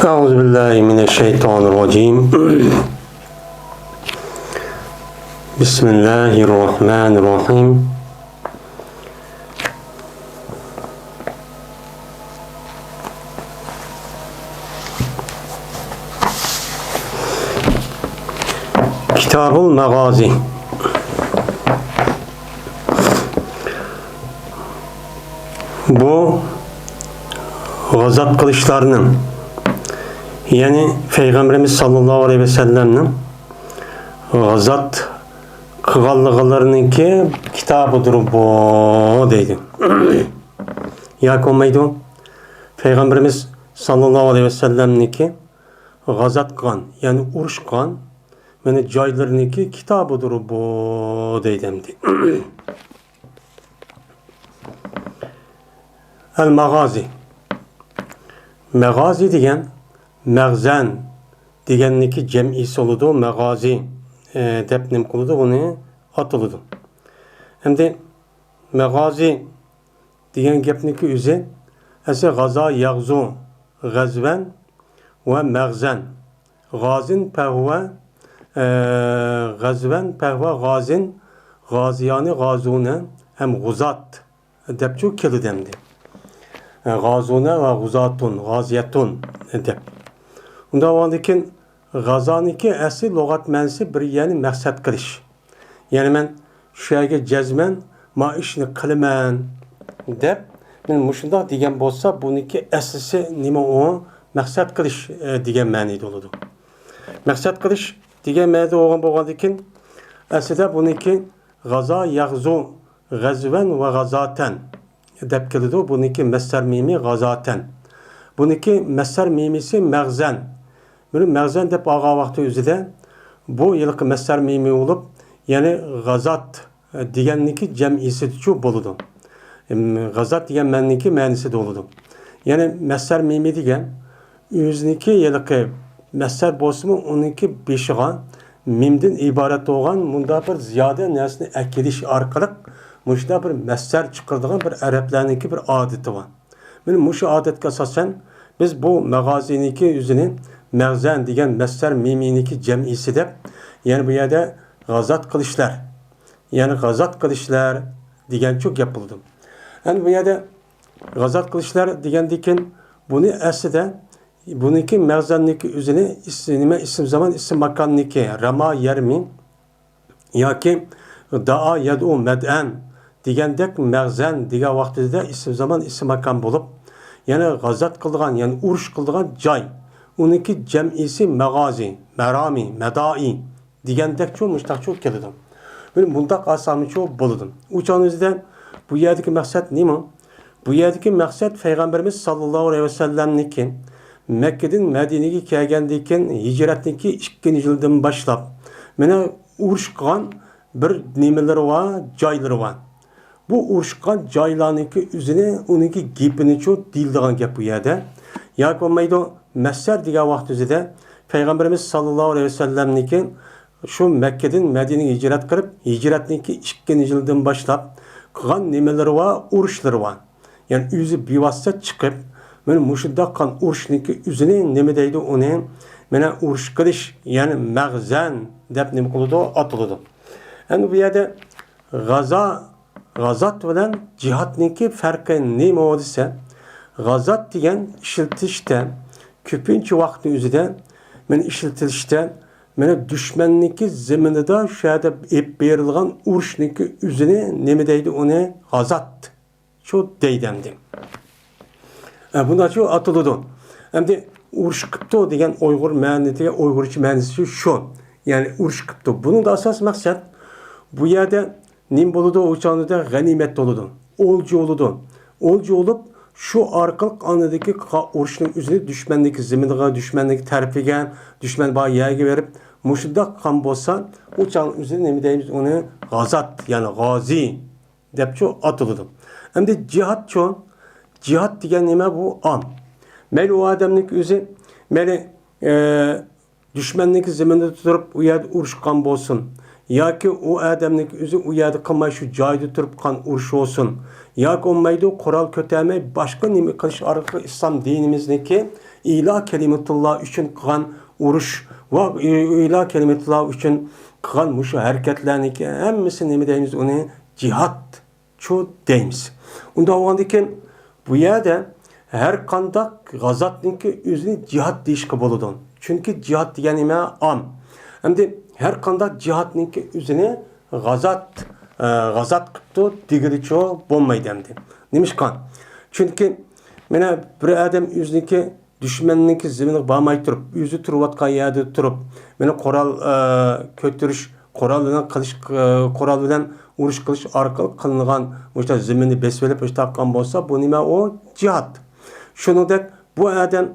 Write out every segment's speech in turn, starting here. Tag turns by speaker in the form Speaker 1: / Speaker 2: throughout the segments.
Speaker 1: أعوذ بالله من الشيطان الرجيم بسم الله الرحمن الرحيم Kitabul Magazi. Bu gazat kılıçlarının, yani Peygamberimiz sallallahu aleyhi ve sellem'nin gazat kıgallıqlarınınki kitabıdır bu deydi. Ya olmaydı o? Peygamberimiz sallallahu aleyhi ve sellem'ninki gazat kılan, yani uruş kılan, yani caylarınınki kitabıdır bu deydi. El-Magazi. Magazi degan Mag'zan deganniki jam'isi oludu. Magazi deb nim qiladi, uni atılıdı. Endi Magazi degan gapniki o'zi asa g'azo yag'zu g'azvan va mag'zan. G'azin pahva g'azvan pahva g'azin g'aziyani g'azuna ham g'uzat deb chu keladi. Gazuna ve guzatun, gaziyatun deb. Unda oğandikin gazaniki asli lügat mənsi bir yani məqsəd qilish. Yani mən şu yerge cəzmən ma işini qiliman deb, men muşunda degen bolsa buniki aslisi nima o məqsəd qilish degen ma'nida oldu. Məqsəd qilish degen ma'nida oğandikin aslida buniki gaza yag'zu gazvan ve gazatan deb keladi. Buniki messer mimi gazaten. Buniki messer mimisi mag'zan. Bunu mag'zan deb olgan vaqti o'zida bu yilqi messer mimi olup, yani gazat deganniki jam'isi chu bo'ladi. Gazat degan ma'niki ma'nisi bo'ladi. Yani messer mimi degan o'ziniki yilqi messer bo'lsa-mu, uniki beshiga mimdan iborat bo'lgan bunda bir ziyoda narsani akilish orqali muşda bir messer çıkırdığın bir Araplarınki bir adeti var. Benim muşu adetke asasen biz bu magaziniki yüzünün Mag'zan degen messer miminiki cem'isi de, yani bu yerde gazat kılıçlar, yani gazat kılıçlar degen çok yapıldı. Yani bu yerde gazat kılıçlar degen dikin bunu aslında buniki Mag'zanniki yüzüne isim zaman isim makanniki rama yermi ya ki daa yad'u med'en degandek Mag'zan degan vaqtida isim zaman isim makon bo'lib, yani g'azat qilgan, yani urush qilgan joy, uniki jam'isi mag'azi, marami, madai degandek chu mushtaqchu keladi. Bundaq asamichu bo'ladi. Uchonizdan bu yerdagi maqsad nima? Bu yerdagi maqsad Peygamberimiz sallallohu alayhi vasallamniki Makkadan Madinaga kelgandan hijratniki 2-yildan boshlab mana urush qilgan bir nimalar var, joylari var. Bu urushgan joylarniki o'zini, uniki gapini chu deyiladigan gap bu yerda. Yoki bo'lmaydi, Masar degan vaqt o'zida Peygamberimiz sallallohu alayhi vasallamniki shu Makkadan Madinaga hijrat qilib, hijratniki 2-yildan boshlab qilgan nimalari var, urushlari var. Yani o'zi bevosita chiqib, mana mushunda qilgan urushniki o'zini nima deydi, uni mana urush qilish, yani Mag'zan deb nima qiladi, atiladi. Yani bu yerde gazat bilen cihatniki farkı nima desa, gazat degan ishiltishda ko'pincha vaqtni o'zida men ishiltishda mana dushmanniki zaminida shu yerda berilgan urushniki o'zini nima deydi, uni gazat shu deydi. Bunda shu atiladi. Endi urush qilibdi degan Uyg'ur ma'nosiga, Uyg'urcha ma'nosi shu. Yani urush qilibdi. Buning da asas maqsad bu yerde nim boludu, uçağında ganimet doludu. Olcu oludu. Olcu olup şu arkalık anadaki uruşun üzerine düşmendeki zemindeki düşmendeki terfigen, düşmen bağ yerge verip muşudda kan bolsa uçağın üzerine ne mi deyimiz, onu gazat, yani gazi dep şu atılıdı. Hem de cihat şu, cihat diyen neme bu an. Meli o adamlık üzerine meli düşmendeki zeminde tutup o yerde uruş kan bolsun. Ya ki o adamlık üzü o yerde kılmay şu cayda turup kan uruş olsun. Ya ki olmaydı kural köteme başka nimi kılış arka İslam dinimizdeki ila kelimetullah üçün qılan uruş ve ila kelimetullah üçün qılan muşu hareketlerindeki hemmisini nemi deyimiz onu cihat ço deyimiz. Onda oğandaki bu yerde her kandak gazatninki üzünü cihat deyişki boludun. Çünkü cihat diyen ime am. Hem de her kandak cihatninki üzünü gazat kıptı digiri çoğu bombaydı hem de. Demiş kan. Çünkü mene bir adam üzünü düşmanninki zemini bağmay turup, yüzü turuvatkan yerde turup, mene koral kötürüş, koral bilen uruş kılış arkalık kılıngan işte zemini besvelep işte takkan bolsa bu nime o cihat. Şunu dek bu adam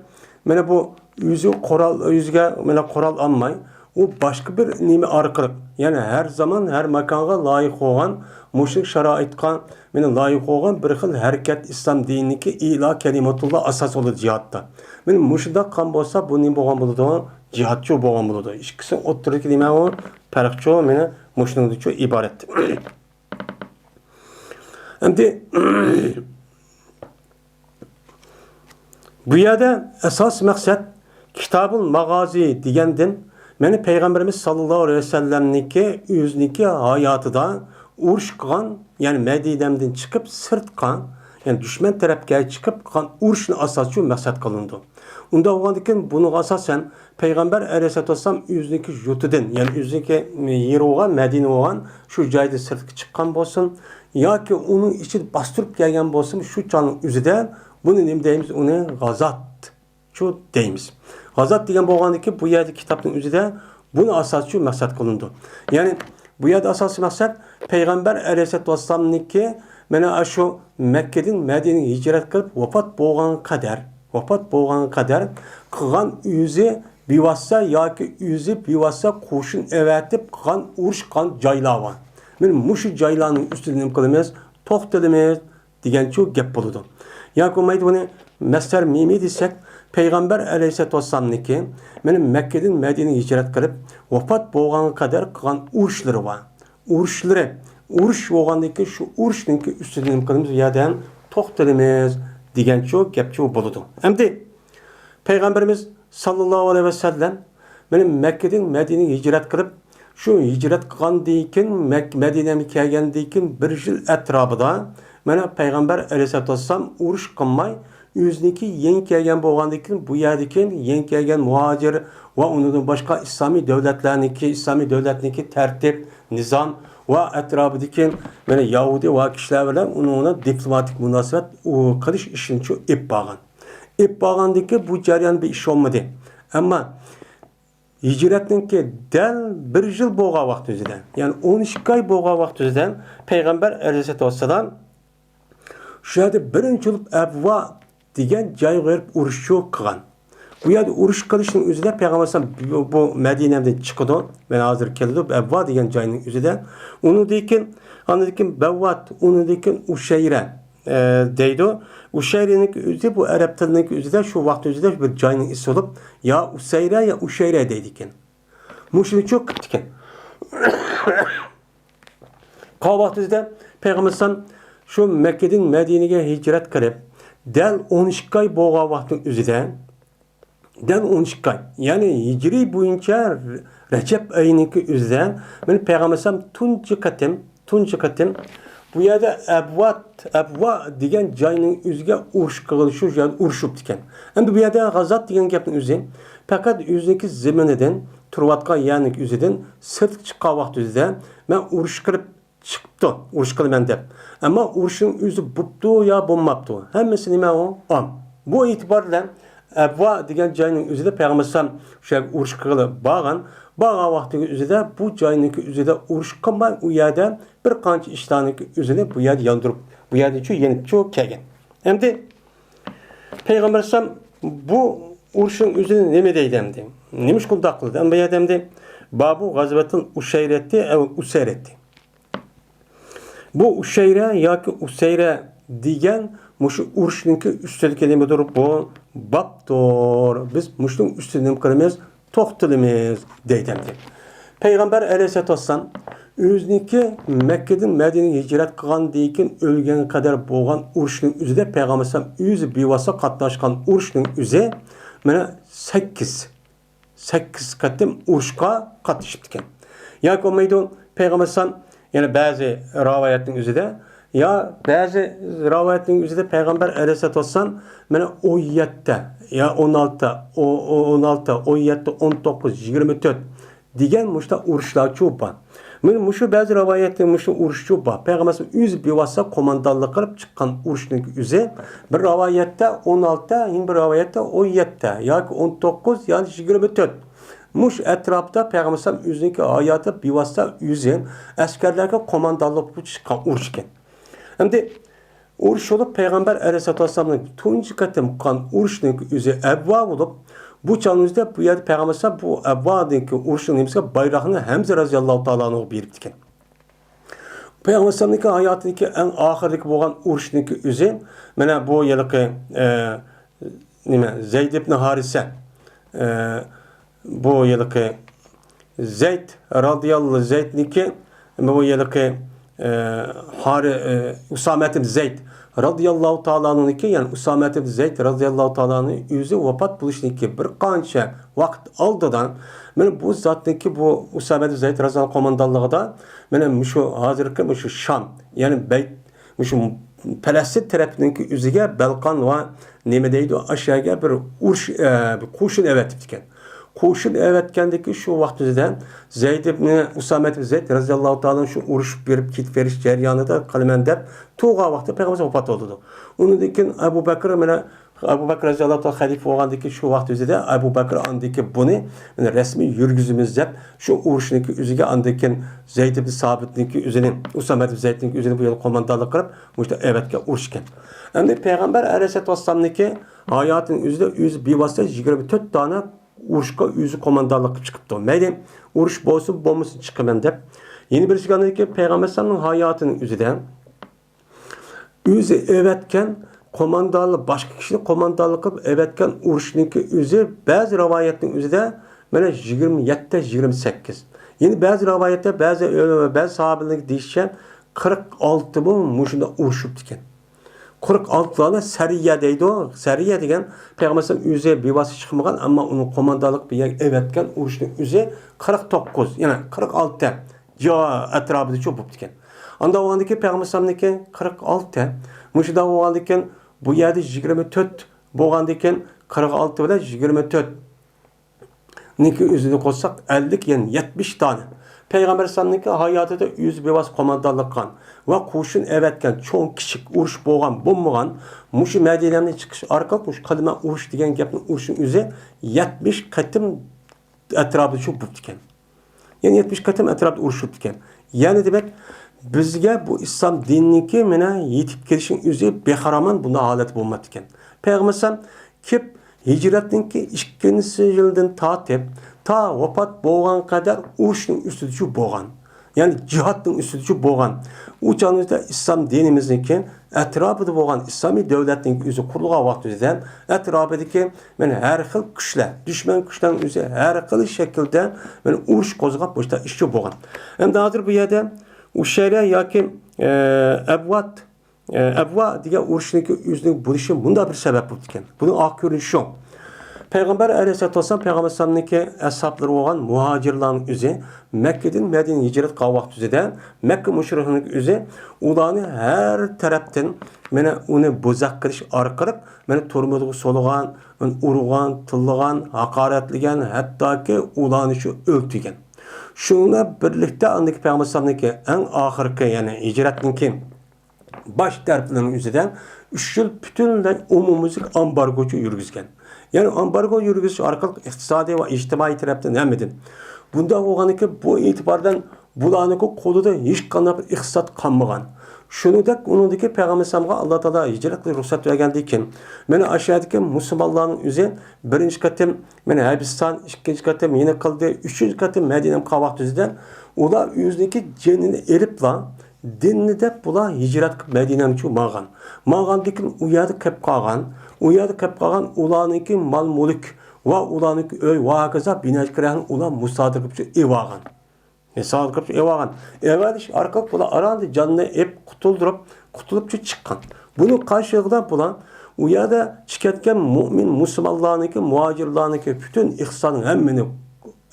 Speaker 1: mene bu yüzge mene koral almay. O başka bir nime arkalık. Yani her zaman her makanga layık olan muşrik şaraitkan mene layık olan bir xil hareket İslam diniki ila kelimetullah asas olur cihatta. Mene muşrida kan bolsa bu nime boğan buludu cihatçı boğan buludu. İkisi otururki nime o perkço mene muşrikço ibaret. Şimdi bu yerde esas maksat Kitabul Magazi degenden meni Peygamberimiz sallallahu aleyhi ve sellemniki yüzniki hayatıda uruş kılan yani Medine'den çıkıp sırt kan yani düşman tarafga çıkıp kan uruşunu asasçı maksat kılındı. Unda oğandikin bunu asasen Peygamber aleyhissalatu vesselam yüzniki jutudun yani yüzniki yeri olan Medine olan şu cayda sırtı çıkan bolsun ya ki onun içi bastırıp gelgen bolsun şu canın üzüde bunu ne deyimiz onu gazat şu deyimiz. Gazat degen bolgandaki bu yerde kitapın üzüde bunu asasçı maksat kılındı. Yani bu yerde asası maksat Peygamber aleyhissalatu vesselam'niki mena şu Mekke'den Medine'ye hicret kılıp vefat bolgan kadar kılan yüzü bivassa ya ki yüzü bivassa koşun evetip kılan uruş kan caylava. Benim muşu caylanın üstünden kılımız toxtalımız degen çok gep buludu. Ya komaydı bunu mesler mimi desek Peygamber aleyhissalatu vesselam'niki benim Mekke'den Medine'ye hicret kılıp vefat bolgan kadar kılan uruşları var. Uruş bolgandaki şu uruşnunki üstünden kılımız yadan toxtalımız degen çok gep çok buludu. Hem de Peygamberimiz sallallahu aleyhi ve sellem benim Mekke'den Medine'ye hicret kılıp şu hicret kılgandayken Medine'ye kelgendayken bir yıl etrafında mana Peygamber aleyhissalatu vesselam uruş kılmay yüzniki yeni kelgen bolgandayken bu yerdeki yeni kelgen muhacir ve onun başka İslami devletlerindeki tertip, nizam ve etrafındaki mana Yahudi ve kişiler bilen ona diplomatik münasebet kılış işini çok ip bağlan. İp bağlandaki bu jaryan bir iş olmadı. Ama hicretninki del bir yıl boğa vakti üzerinden. Yani 12 ay boğa vakti üzerinden Peygamber aleyhissalatu vesselam şu yerde birinci olup Ebva degen cay koyup uruşçu kılan. Bu yerde uruş kılışının üzerinde Peygamber bu Medine'den çıkıdı. Ben hazır keldi. Ebva degen cayının üzerinde. Onu deyken Bevvat, onu deyken Uşeyre deydi. Uşeyre'nin üzerinde bu Arap dilindeki üzerinde şu vakti üzerinde bir cayının ismi olup ya Useyre ya Uşeyre deydiken. Muşrini çok kıptıken. Kava vakti üzerinde Peygamber şu Mekke'den Medine'ye hicret kılıp del 12 ay boğa vaktin üzerinde del 12 ay yani hicri boyunca Recep ayındaki üzerinde ben Peygamber tuncu katim bu yerde Ebva degen cayının üzerine uruş kılışıyor yani uruşup diken. Hem bu yerde gazat degen gapın üzerinde fakat yüzdeki zemineden turvatkan yani üzerinde sırt çıkan vakti üzerinde ben uruş kılıp çıktı. Uruş kılıp ben de. Ama uruşun yüzü buptu ya bulmaptı. Hemmesi nime o? Am. Bu itibarla Ebva degen cayının üzerinde Peygamber şu uruş kılıp bağa vakti üzerinde bu cayınınki üzerinde uruş kılmay o yerde bir kanç iştahınınki üzerinde bu yerde yandırıp bu yerde çok yenip çok kelgen. Hem de Peygamber bu uruşun üzerinde neme deydi hem de. Nemiş kulda kıldı. Hem de babu gazvetin uşeyretti useyretti. Bu Uşeyre ya ki Useyre degen muşu uruşnunki üstelik kelime durup bu baptor. Biz muşun üstünden kılımız toxtalımız deyden. Peygamber aleyhissalatu vesselam özünki Mekke'den Medine'ye hicret kılgan deyken ölgen kadar boğan uruşnun üzerinde Peygamber yüzü bivasa katlaşkan uruşnun üzerinde mana 8 qatim urushga qatnashibdi ekan. Yoki bo'lmaydi payg'ambar alayhisalom yana ba'zi rivoyatning o'zida ya ba'zi rivoyatning o'zida payg'ambar alayhisalom mana 17 ya 16 17 19 24 degan mushta urushlar cho'pa. Men mushu ba'zi rivoyatda mushu urush cho'pa. Payg'ambar o'zi bevosita qo'mondonlik qilib chiqqan urushning o'zi bir rivoyatda 16, yana bir rivoyatda 17 yoki 19 yoki 24 mush atrofda payg'ambar o'zining hayoti bevosita o'zi askarlarga qo'mondonlik qilib chiqqan urush ekan. Endi urush bo'lib payg'ambar alayhisolamning tunji qatim qilgan urushning o'zi abva bo'lib bu chog'imizda bu yerda payg'ambar bu abvadagi urushning nimasiga bayroqni Hamza roziyallohu taolo anhu beribdi ekan. Payg'ambarning hayotidagi eng oxirgi bo'lgan urushning o'zi mana bu yilqi nima Zayd ibn Harisa bu yilqi Zayd radhiyallohu Zaydniki bu yilqi Usame ibn Zayd radhiyallohu ta'ala'nınki yani Usame ibn Zayd radhiyallohu ta'ala'nın yüzü vefat buluşniki bir qancha vaqt oldidan mana bu zatniki bu Usame ibn Zayd radhiyallohu qo'mondonligida mana shu hozirgi shu Sham yani Bayt shu Falastin tarafininki o'ziga Balqon va nima deydi aşağıya bir urush qo'shin avatibdi ekan. Qo'shin avatgandagi shu vaqtida Zayd ibn Usame ibn Zayd radhiyallohu ta'ala shu urushib berib ketib berish jarayonida qilman deb to'g'a vaqtda payg'ambar vafot bo'ldi. Undan keyin Abu Bakr mana Abu Bakr radhiyallohu ta'ala xalifa bo'lgandagi shu vaqt o'zida Abu Bakr andiki buni mana rasmiy yurgizimiz deb shu urushniki o'ziga andikin Zayd ibn Sabitniki o'zini Usame ibn Zaydniki o'zini bu yerda qo'mondonlik qilib mushta avatga urushgan. Endi payg'ambar alayhisolamniki hayotining o'zida o'zi bevosita 24 dona urushga o'zi qo'mondonlik qilib chiqibdi. Mayli urush bo'lsa bo'lmasin chiqaman deb. Yeni bir shiganiki payg'ambar sallallohu hayotining o'zida o'zi evatgan qo'mondonlik boshqa kishini qo'mondonlik qilib evatgan urushniki o'zi ba'zi rivoyatning o'zida mana 27-28. Yeni ba'zi rivoyatda ba'zi sahobalar deyishcha 46 ming shunda urushibdi ekan. 46 tane Sariya deydi o. Sariya degan payg'ambar o'zi bevosita chiqmagan, ammo uni qo'mondonlik evatgan urushning o'zi 49, yana 46 jo atrofida cho'pib ekan. Anda o'g'andiki payg'ambarniki 46, mushunda o'g'andikan bu yerda 24 bo'lgandikan 46 bilan 24 niki o'zini qo'shsak 50 yani 70 tane. Payg'ambar sallallohu hayotida o'zi bevosita qo'mondonlik qilgan va qo'shin avatgan cho'ng kichik urush bo'lgan bo'lmagan mushu Madinadan chiqish orqali mush qilma urush degan gapni urushning o'zi 70 qatim atrofida cho'pib ekan. Yani 70 qatim atrofida urushib ekan. Yani demak bizga bu islom diniki mana yetib kelishning o'zi bexaraman bunda holat bo'lmadi ekan. Payg'ambar kep hijratninki 2-yildan tortib ta vafot bo'lgan qadar urushning ustida shu bo'lgan. Yani cihatning ustida shu bo'lgan. U chog'da islom dinimizniki atrofida bo'lgan islomiy davlatning o'zi qurilgan vaqtida atrofidagi mana har xil kuchlar, dushman kuchlarning o'zi har xil shaklda mana urush qo'zg'ab boshda ish bo'lgan. Endi hozir bu yerda Uşşehir'e yoki Abva degan urushniki o'zining bo'lishi bunda bir sabab bo'ldi ekan. Buning oq ko'rinishi shu. Payg'ambar alayhisolom payg'ambarniki ashablari bo'lgan muhojirlarning o'zi Makkadan Madinaga hijrat qilgan vaqtida Makka mushriklarining o'zi ularni har tarafdan mana uni bo'zaq qilish orqali mana turmudiga so'lgan, urgan, tillagan, haqoratlagan, hattoki ularni shu o'ltirgan. Şununla birlikte andaki Peygamber'deki en ahirki yani hicretninki baş taraflarının üzerinden 3 yıl bütünden umumuzluk ambargocu yürgüzgen. Yani ambargo yürgüzü arkalık iktisadi ve ictimai taraftan emedin. Bunda oğanıki bu itibardan bulanıki koluda hiç kanlı bir iktisat kanmıgan. Şunu da onundaki Peygamber'e Allah Teala hicretle ruhsat vergendiyken meni aşağıdaki Müslümanların üzeri birinci katım meni Arabistan, ikinci katım yine kıldı, üçüncü katım Medine'm kavak düzden ola yüzdeki cenini erip lan dinini de bula hicret Medine'm için mağan. Mağan dikin uyadı kep kagan ulanınki mal mulk ve ulanınki öy vakaza binaj kırahan ulan musadır kıpçı evağan. Misal kılıp evagan. Evvel iş arka bula arandı canını hep kutulup çıkan. Bunu karşılığında bulan u yerda chiqayotgan mo'min musulmonlarniki, muhojirlarniki bütün ihsonning hammani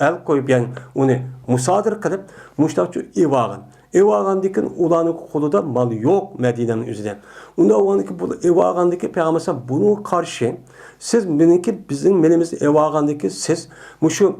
Speaker 1: el qo'yib, ya'ni uni musodir qilib, mushtaqchu evagan. Evagandikin ularning qo'lida mal yo'q Madinaning o'zida. Unda ularniki bu evagandiki Peygamber bunu qarshi siz bizning menimiz evagandiki siz mushu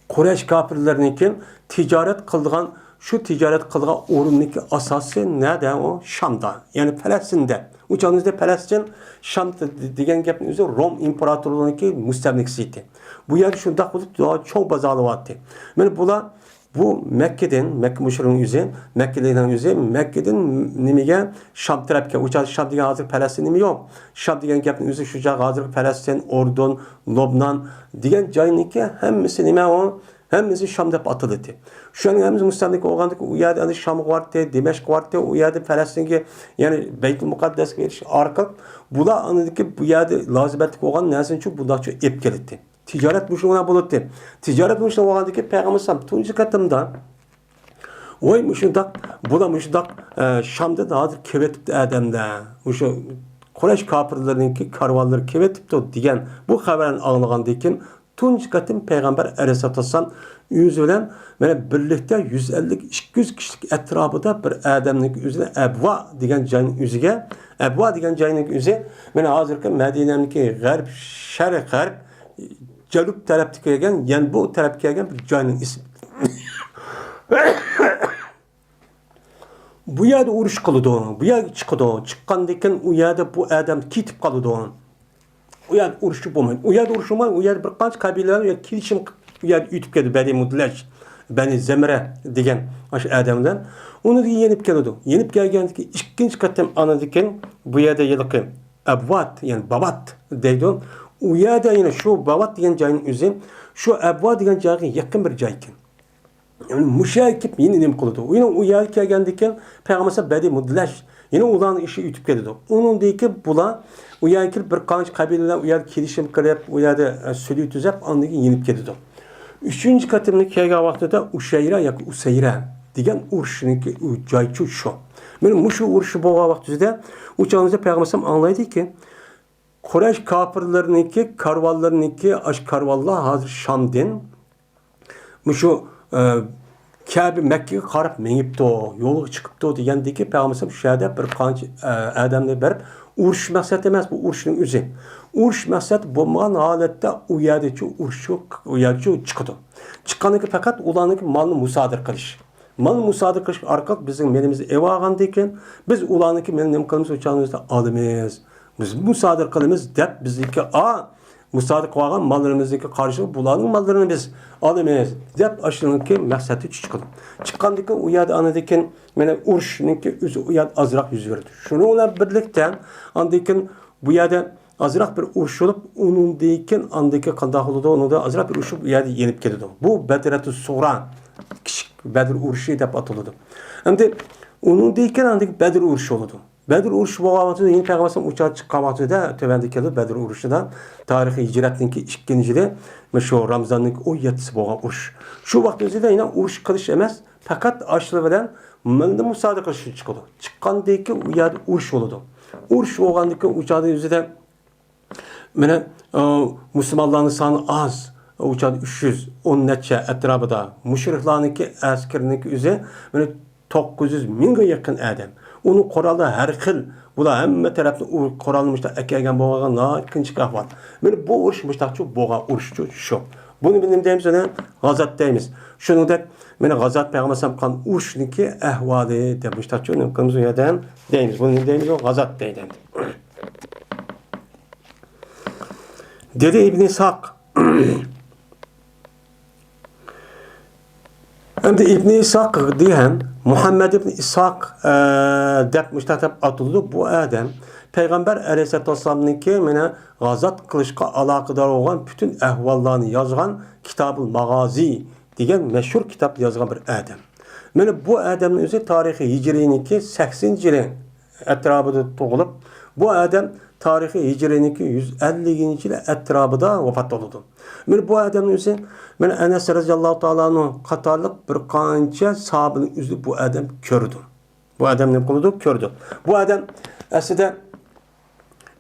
Speaker 1: Quraysh kafirlarniki ticaret qilgan şu ticaret qilgan o'rinniki asosi nada o Şamda, yani Falastinda. Uçağınızda Falastin Şam'da degan gapning o'zi Rom imperatorluğuniki mustamlikasi edi. Bu yer shundoq bo'lib cho'ng bazolyapti. Mana bular bu Mekke'den, Mekke müşriğinin yüzü, Mekke'den yüzü, Mekke'den nimaga Şam tarafga, uçak Şam degan hozir Falastin nima yo'q. Şam degan gapning o'zi shu joy hozir Falastin, Ordon, Lobnan degan joyniki hammasi nima o? Hammasi Şam deb atildi. Shuning hammasi mustamlik bo'lgandiki, u yerda ana Şam vardı, Dimashq vardı, u yerda Falastinga, ya'ni Baytul Muqaddasga erish orqali bular anadiki bu yerda lozimatlik bo'lgan narsani shu bundoqcha ep keldi. Ticaret müşrikuna bo'ldi. Ticaret müşrik bo'lgandiki Payg'ambar sallam tunji qatimda voy mushundaq bular mushundaq Şamda hozir kevetibdi odamda. O'sha Quraysh kofirlariniki karvonlari kevetibdi degan bu xabarni anglagandan keyin tunji qatim Payg'ambar alayhisolatu vasallam yüz bilan mana birlikda 150-200 kishilik atrofida bir odamning o'zini Abva degan joyning o'ziga, Abva degan joyning o'zi mana hozirgi Madinaniki g'arb, sharq, g'arb Janub tarafga kelgan, yani bu tarafga kelgan bir joyning ismi. Bu yerda urush qildi, bu yerga chiqdi. Chiqqandan keyin u yerda bu odam ketib qoldi. U yerda urush bo'lmaydi. U yerda urush bo'lmaydi. U yerda bir qancha qabilalar kelishim u yerda yutib keldi. Bani Mudlash, Bani Zamra degan o'sha odamdan uni yenib keldi. Yenib kelgandan keyin ikkinchi qatam anadan keyin bu yerda yilqi Abvat, yani Babat deydi. U yerda yine şu Bavat degan joyning o'zi, şu Abva degan joyga yaqin bir joy ekan. Yani mushakib yine nima qildi? Yine u yerga kelgandan keyin Payg'ambar Badi Mudlash yine ularning ishi yutib keldi. Uningdagi bular u yerga bir qancha qabilalar u yerga kelishim qilib, u yerda sulh tuzab, ondan yenib keldi. Uchinchi qatimni kelgan vaqtida Ushayra yoki Usayra degan urushniki u joychi shu. Mana mushu urush bo'lgan vaqtida o'chog'imizda Payg'ambar anglaydiki, Quraysh kafirleriniki, karvallarıniki, aş karvallar hazır Şam'den şu Kabe Mekke'ye qarab menipti, yo'lga chiqibdi degandiki Payg'ambar shu yerda bir qancha odamni berib urush maqsad emas, bu urushning o'zi. Urush maqsad bo'lmagan holatda u yerda u yerga chiqdi. Chiqqaniki faqat ularning malni musodir qilish. Malni musodir qilish orqali bizning menimizni ev olgandan keyin biz ularniki meni nima qilamiz o'chog'imizda olamiz. Biz musodir qilamiz deb bizniki musodir qilgan mallarimizniki qarshi bularning mallarini biz olamiz deb ashuniki maqsadi chiqdi. Chiqqandan keyin u yerda anadan keyin mana urushniki o'zi u yerda azroq yuz berdi. Shuni ular birlikda andan keyin bu yerda azroq bir urush bo'lib, undan keyin andan keyin qanday bo'ldi? Unda azroq bir urush bu yerda yenib ketdi. Bu Badratus Sughra kichik Badr urushi deb ataladi. Endi undan keyin andan Badr urushi bo'ldi. Badr urushi bo'lgan vaqtida yeni Payg'ambar uchoq chiqqan vaqtida tövanda keldi Badr urushidan tarixiy hijratninki 2-yili shu Ramazonning 17-si bo'lgan urush. Shu vaqt o'zida yana urush qilish emas, faqat ashli bilan milni musodir qilish chiqdi. Chiqqandan keyin u yerda urush bo'ldi. Urush bo'lgandan keyin uchoqning o'zida mana musulmonlarning soni az, uchoq 310 necha atrofida, mushriklarningki askarniki o'zi mana 900 mingga yaqin odam. Onun qoralı her xil. Bular hamma tarafni qoralmışda ekelgan bo'lgan ikkinchi ahvol. Mana bu urush mustaqil bo'lgan urush shu. Buni nima deymiz ona? G'azot deymiz. Shuningdek, mana G'azot Payg'ambar qilgan urushniki ahvoli deb mustaqil nima qilamiz u yerdan deymiz. Buni nima deymiz? G'azot deydi. Dedi İbn İshaq. Endi İbn İshaq diyen Muhammed ibn İshaq deb mustaqil atıldı bu adam Peygamber Aleyhisselatü Vesselam'nınki mana g'azot qilishga aloqador bo'lgan bütün ahvollarni yozgan Kitabul Magazi degan mashhur kitob yozgan bir adam. Mana bu adamning o'zi tarixiy hijriyniki 80-yili atrofida tug'ilib, bu adam tarixiy hijriyniki 150-yili atrofida vafot bo'ldi. Mana bu adamning o'zi mana Anas radhiyallohu ta'ala qatorliq bir qancha sahobaning o'zi bu adam ko'rdi. Bu adam nima qildi? Ko'rdi. Bu adam aslida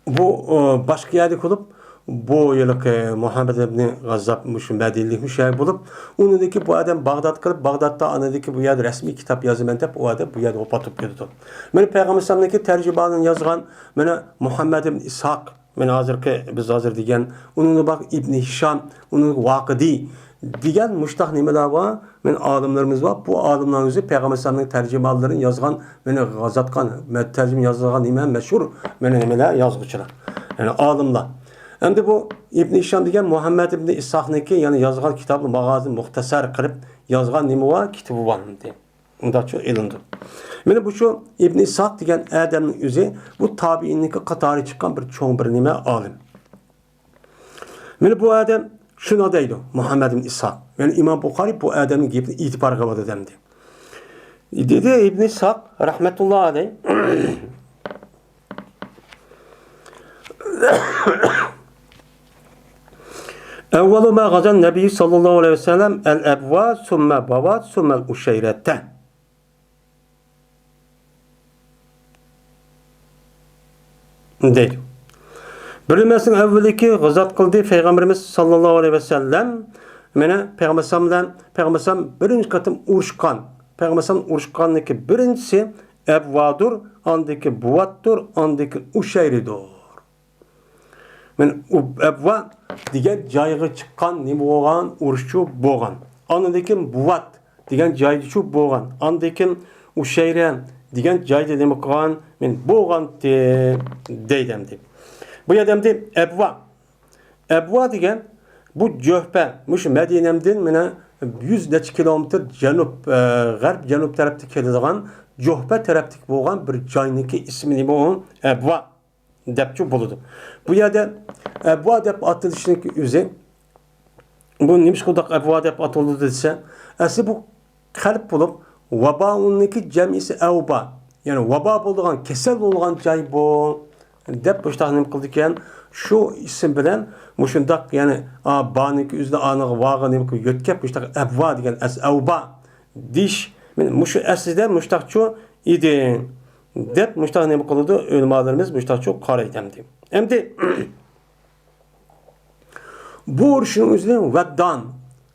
Speaker 1: bu başka yerde olup bu yılki Muhammed ibn Gazzab Medinlik şey bulup onundaki bu adam Bağdat kılıp Bağdat'ta anadaki bu yer resmi kitap yazımen dep o adam bu yerde opatıp yürüdü. Meni Peygamber sallallahu tercümanın yazgan meni Muhammed ibn İshak meni hazırki biz hazır degen onun bak İbn Hişam onun Vakidi degen muştaq nimeler var. Men alimlerimiz var. Bu alimlerin özü Peygamber sallallahu tercümanların yazgan meni Gazatkan tercüme yazgan nime meşhur meni nimeler yazgıçılar. Yani alimler. Hem de bu İbn Hişam degen Muhammed ibn İshak'niki yani yazgan kitabı mağazı muhtasar kılıp yazgan nime var kitabı var diye. Unda çok elindi. Mene bu şu İbn İshak degen adamın özü bu tabiinlik qatarı çıkan bir çoğun bir nime alim. Mene bu adam şuna deydi Muhammed ibn İshak. Yani İmam Bukhari bu adamın gibi itibar kıldı demdi. Dedi İbn İshak rahmetullahi aleyh Evvelu ma gazan Nebi sallallahu aleyhi ve sellem el-ebva sümme bavat sümmel uşeyrette. Deydi. Bilinmesin evveliki gazat kıldı Peygamberimiz sallallahu aleyhi ve sellem mene Peygamber birinci katım uruşkan. Peygamber uruşkanlıki birincisi ebvadur, andaki buvattur, andaki uşeyridir. Men ebva digen jayga çıkan nima bo'lgan urushchu bo'lgan. Andakin buvat degan joychu bo'lgan. Andakin ushayra degan joyda nima qilgan men bo'lgan deydem deb. Bu yerdamdi ebva. Ebva degan bu Juhfa, mush Madinamdan mana 100 necha kilometr g'arb janub tarafda keladigan Juhfa tarafdagi bo'lgan bir joyniki ismi nima u? Ebva depçu buludu. Bu yerde bu adep atılışının yüzü bu nimiş kudak bu adep atıldı dese asli bu kalp bulup vabauniki cemisi evba yani vaba bulduğun kesel bulduğun cay bu dep bu tahmin kıldıkken şu isim bilen muşundak yani baniki yüzde anı vağı nimki yötkep muştak evva diyen as evba diş muşu aslida muştakçu idi dep muştak nemi kılıdı ölmalarımız muştak çok karaytemdi. Hem de bu uruşun üzerine vaddan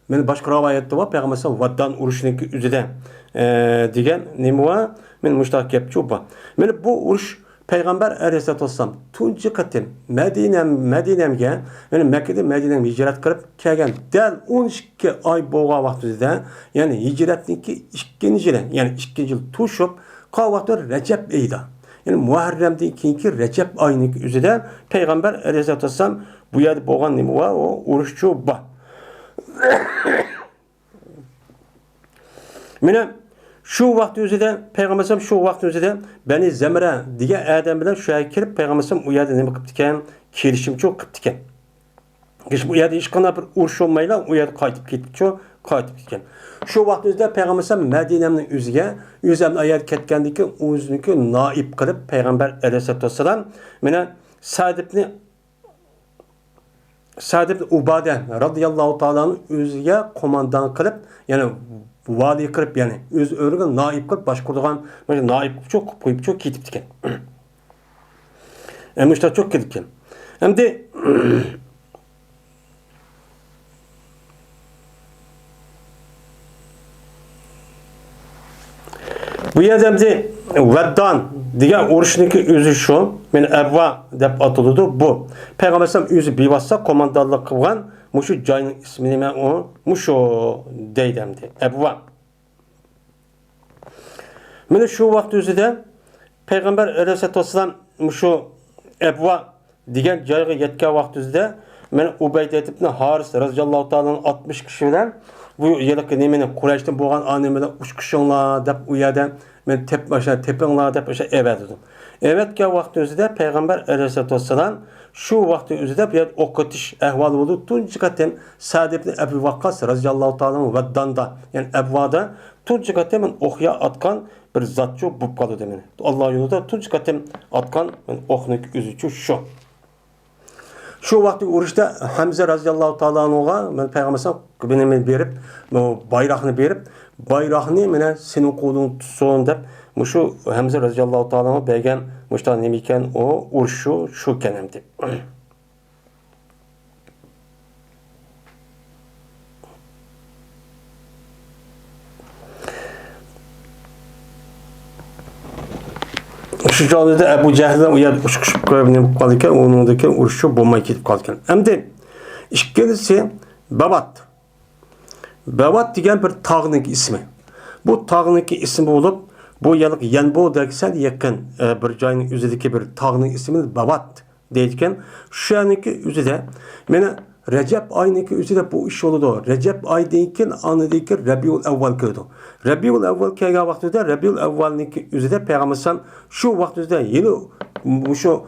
Speaker 1: men başka rivayette var Peygamber vaddan uruşunun üzerine diyen nemi var men muştak kepçu ba. Men bu uruş Peygamber Aleyhisselatü Vesselam tuncu katım Medine'mge yani Mekke'de Medine'm hicret kılıp kelgen del 12 ay boğa vaktinde yani hicretninki 2. yıl yani 2. yıl tuşup kavvatır Recep ayda. Yani Muharrem'de keyinki Recep ayının üzerinde Peygamber Aleyhisselatü Vesselam bu yerde boğan nemi var o uruşçu ba. Mine şu vakti üzerinde Peygamber şu vakti üzerinde beni Zemre diye adam bilen şu ay kirip Peygamber o yerde nemi kıptiken kelişim çok kıptiken. Geç bu yerde hiç kana bir uruş olmayla o yerde kayıtıp gitken. Şu vaktimizde Peygamber Medine'nin üzüge, yüzemde ayet ketkendeki uzunki naib kılıp Peygamber Aleyhisselatü Vesselam mene Sa'd ibn Ubade radıyallahu ta'ala'nın üzüge komandan kılıp yani vali kılıp yani öz örgün naib kılıp başkurduğun naib çok koyup çok kitip diken. Hem işte çok kitipken. Hem de bu yerdemde Veddan diye uruşunki özü şu, men Ebva dep atılıdı bu. Peygamber özü bivassa komandanlık kılgan, muşu cayının ismini men o, muşu deydemdi, Ebva. Men şu vakti özüde Peygamber Aleyhisselatü Vesselam muşu Ebva diyen cayga yetken vakti özüde men Ubeyde ibn Haris radıyallahu ta'ala'nın 60 kişi bilen bu yılki nemeni Kureyş'ten boğan anemede uçkuşunla dep uyada men tepinla dep evet dedim. Evet ki vakti özüde Peygamber Aleyhisselatü Vesselam şu vakti özüde bir okutiş ehvalı oldu. Tuncu katem Sa'd ibn Ebi Vakkas radıyallahu ta'ala veddanda yani Ebva'da tuncu katem okuya atkan bir zatçı bu kalı demeni. Allah yolunda tuncu katem atkan oknuk üzücü şu. Şu vakti uruşta Hamza radıyallahu ta'ala'na ben Peygamber'e benimle berip bayrağını berip bayrağını mene senin kolun tutsun dep Muşu Hamza radıyallahu ta'ala bergen muşta nemiken o urşu şu kenemdi. Şu canlıda Ebu Cehil'den uyarıp uçuşup koyabilip kalırken onundaki uruşu bombayı gidip kalırken. Hem de işkelisi Babat. Babat diyen bir tağının ismi. Bu tağının ismi olup bu yalık Yenbo'daki sel yakın bir cayın üzerindeki bir tağının ismi Babat deyirken şu anki üzerinde mene Recep ayındaki üzerinde bu iş oldu. Recep ay deyken anıdaki Rabiul Evvel kıldı. Rabiul Evvel kelgen vaktinde Rabiul Evvel'deki üzerinde Peygamber şu vaktinde yeni şu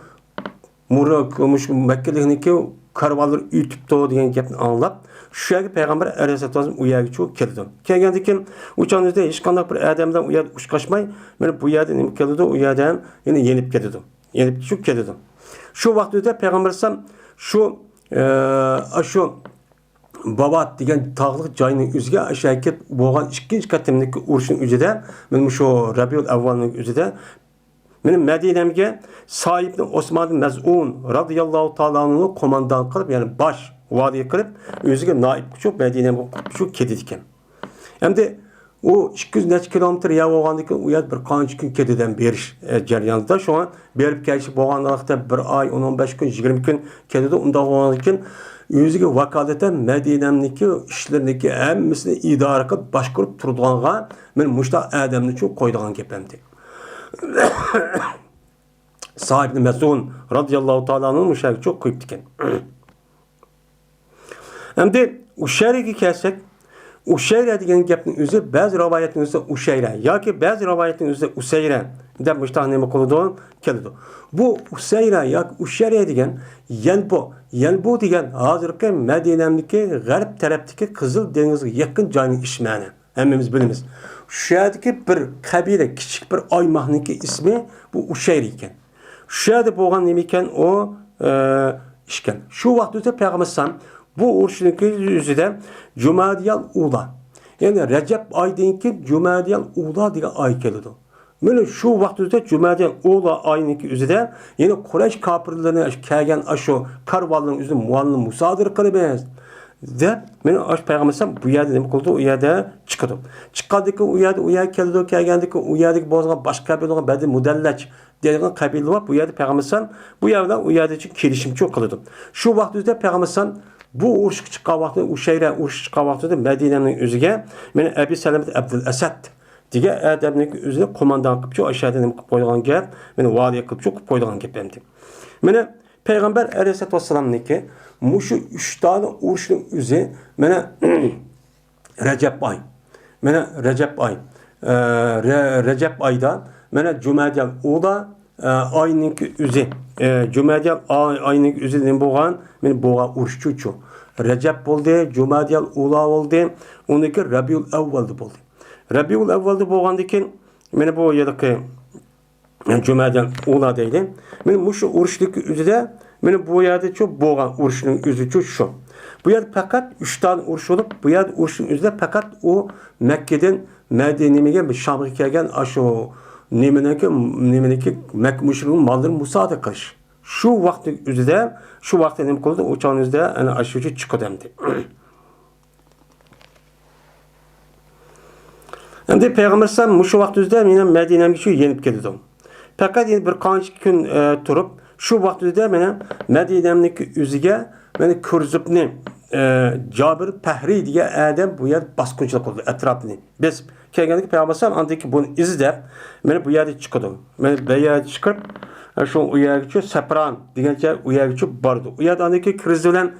Speaker 1: Mekke'deki karvallar ütüptü diyen gapni anlap şu yerge Peygamber Aleyhisselam u yerge çok keldi. Kelgendikin uçağınızda hiç kandak bir adamdan u yerge uçkaşmay men bu yerde nima keldi u yerden yine yenip keldi. Yenip çok keldi. Şu vaktinde Peygamber şu Babat degan tağlıq joyning o'ziga aşağıya bo'lgan ikkinchi qatimdagi urushning o'zida men shu Rabiul Avvalning o'zida mening Madinamga Soibni Osmon Maz'un radhiyallohu ta'ala anhu qo'mondon qilib, ya'ni bosh vali qilib, o'ziga noib shu Madinamga shu ketdi ekan. Endi u 200 necha kilometr yo'l bo'lgandan keyin u yer bir qancha kun ketidan berish jarayonida shu an berib kelish bo'lgan vaqtda 1 oy, 15 kun, 20 kun ketdi. Unda bo'lgandan keyin o'ziga vakolatan Madinamniki ishlarniki hammasini idora qilib boshqarib turadiganga men mushta odamni chu qo'ydigan gapimdi. Soibni Mas'un radhiyallohu ta'ala anhu mushak chu qo'yibdi ekan. Endi u shariga kelsak, Uşeyra degan gapning o'zi ba'zi rivoyatning o'zida Ushayra yoki ba'zi rivoyatning o'zida Usayra deb mushtaq nima qiladi, keladi. Bu Usayra yoki Ushayra degan Yanbu degan hozirgi Madinamdagi g'arb tarafdagi Qizil dengizga yaqin joyning ismini hammamiz bilamiz. Shu yerdagi bir qabila, kichik bir oymoqniki ismi bu Ushayra ekan. Shu yerda bo'lgan nima ekan o ishkan. Shu vaqtda Payg'ambar bu urushning o'zida Jumadiyal Ula, ya'ni Rajab oyidan keyin Jumadiyal Ula degan oy keladi. Mana shu vaqtda Jumadiyal Ula oyining o'zida yana Quraysh kofirlarini kelgan shu karvonning o'zini muallim musodir qilamiz deb meni Payg'ambar bu yerda nima qildi? U yerda chiqdi. Chiqqandan u yerga keldi, kelgandan u yerdagi bo'lgan boshqa qabilalar Badi Mudallaj degan qabila bor. Bu yerda Payg'ambar bu yerdan u yerda kelishimchi qildi. Shu vaqtda Payg'ambar bu urushga chiqqan vaqtda Ushayra urush chiqqan vaqtida Madinaning o'ziga meni Abi Salamat Abdul Asad degan odamning o'zini qo'mondon qilib, aşağıda nima qilib qo'ygan gap, meni vali qilib qo'ygan gap endi. Meni Payg'ambar alayhisolatu vassalamniki mushu 3 dona urushning o'zi mana Rajab oy. Mana Rajab oyda mana Jumadiyal Ula ayning o'zi Jumadiyal ayning o'zi nima bo'lgan? Men bo'lgan urushchi Rajab bo'ldi, Jumadiyal Ula bo'ldi, uniki Rabiul Avval bo'ldi. Rabiul Avvalda bo'lgandan keyin meni bu yerdagi Jumadiyal Ula deydi. Men shu urushlik o'zida meni bu yerda bo'lgan urushning o'zi shu. Bu yerda faqat 3 ta urush bo'lib, bu yerda urushning o'zida faqat u Makkadan Madinaga, Shamga kelgan shu nimeniki Makka mushrikin mollarini musodiq qilish. Şu vaqtning o'zida, shu vaqtda nima qildi? O'chog'ingizda ana ashuchi chiqdi endi. Endi Payg'ambar shu vaqt o'zida meni Madinamga shu yenib keldi. Faqat endi bir qancha kun turib, shu vaqt o'zida meni Madinamning o'ziga meni Kurzubni Jabir Pahri degan odam bu yer bosqinchilik qildi atrofini. Biz kelganda Payg'ambar andiki buni izlab, meni bu yerga chiqdi. Men bu yerga chiqib şu uyargıcı Sapran degancha uyargıcı bardı. U yerda andiki Kirz bilan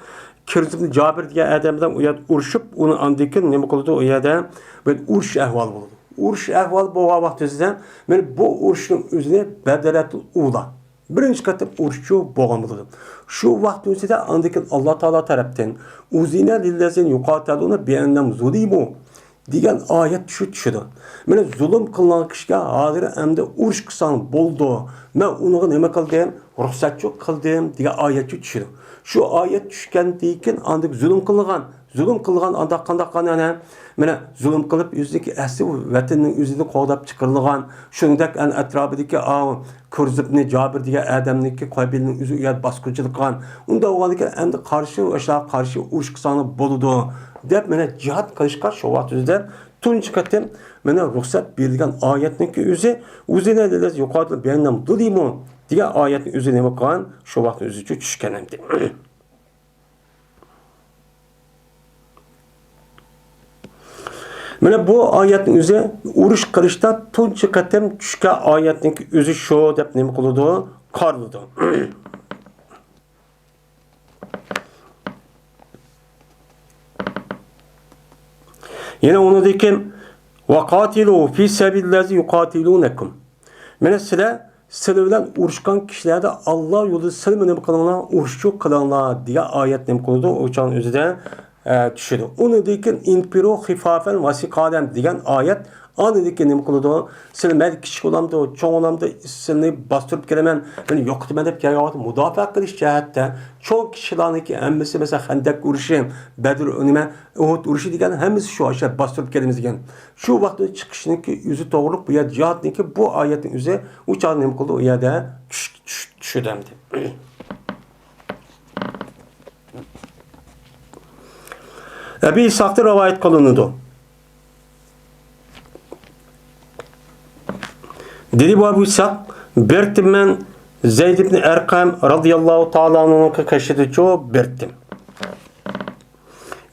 Speaker 1: Kirzibni Jabir degan odamdan u yerda urushib, uni andiki nima qildi? U yerda bir urush ahvoli bo'ldi. Urush ahvoli bo'lgan vaqtida men bu urushning o'zini Badaratul Ula birinchi qatim urushchi bo'lgan bo'ldi. Shu vaqt o'zida andiki Alloh taolo tarafdan uzina lillazin yuqataluna bi annam zulimu degan oyat tushdi. Mana zulm qilgan kishiga hozir endi urush qilsang bo'ldi. Men uni nima qildim? Ruxsatchi qildim degan oyat tushdi. Şu ayet düşkendeyken andık zulüm kılgan anda qandaq yani mana zulüm qılıp yüzdeki asli vatanning o'zini qo'g'dab chiqarilgan shuningdek atrofidagi Kurzibni Jabir degan odamniki qabilning o'zi uyat bosqinchilik qilgan unda o'g'liga endi qarshi urush qilsani bo'ladi deb mana jihad qilishga shu vaqt o'zida tunji qatim mana ruxsat berilgan oyatniki o'zini yo'qotib beynam dudimo degan oyatni o'zi nima qilgan shu vaqt o'zi uchun tushgan endi. Mana bu oyatning o'zi urush qilishda tunchi qatim tushgan oyatning o'zi shu deb nima qiladi? Qarladi. Yana undan vaqatilu fi sabilillazi yuqatilunakum. Mana sizlar bilan urushgan kishilarda Alloh yo'lida sizlar nima qilinglar? Urushchi qilinglar degan oyat nima qiladi? O'shan o'zida tushadi. Undan infiru xifafen vasiqadan degan oyat andan nima qiladi? Sizlar mayli kichik olamda, cho'ng olamda sizlarni bostirib kelaman, meni yo'qitman deb kelyapti. Mudofaa qilish jihatda cho'ng kishilarniki hammasi masalan Xandaq urushi, Badr nima, Uhud urushi degan hammasi shu o'sha bostirib kelamiz degan. Shu vaqtda chiqishniki o'zi to'g'ri bu yer jihatniki bu oyatning o'zi uchoq nima qildi? U yerda tushudamdi. Ebi İshaq'ta rivayet kılınıdı. Dedi bu Ebu İshaq, bertim men Zeyd ibn Erkam radıyallahu ta'ala anh'ın kaşıdı çoğu bertim.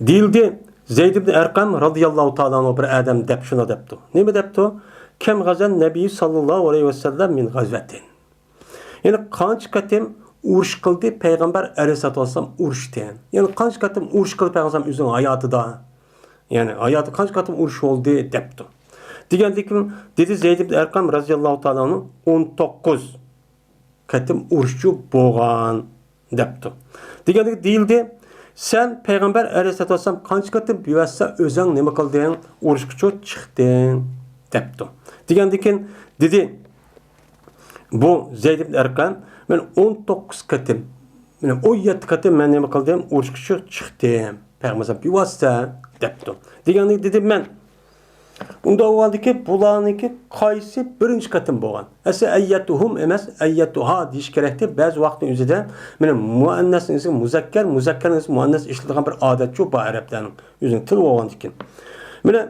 Speaker 1: Değildi Zeyd ibn Erkam radıyallahu ta'ala anh'ı bir adam dep şuna deptu. Ne mi deptu? Kem gazen Nebi sallallahu aleyhi ve sellem min gazvetin. Yani kaç katim urush qildi payg'ambar alayhissalatu vassalam urushdan. Ya'ni qancha qatim urush qildi payg'ambar o'zining hayotida. Ya'ni hayoti qancha qatim urush bo'ldi debdi. Degandikim dedi Zeyd ibn Erkam radhiyallohu ta'ala 19 qatim urushchi bo'lgan debdi. Degandik deyildi. Sen payg'ambar alayhissalatu vassalam qancha qatim bevassa o'zing nima qilding? Urushga chiqding debdi. Degandikin dedi bu Zeyd ibn Erkam men 19 qatim, men 17 qatim men nima qildim? Urushga chiqdim. Payg'ambar bevosita debdi. Deganlik dedim men. Unda o'ldiki bularniki qaysi birinchi qatim bo'lgan? Asa ayyatuhum emas, ayyatuha deyish kerakdi. Ba'zi vaqtning o'zida men muannasning ismi muzakkar, muzakkarning ismi muannas ishlatilgan bir odat shu bu arablarning o'zining tili bo'lgan ekan. Mana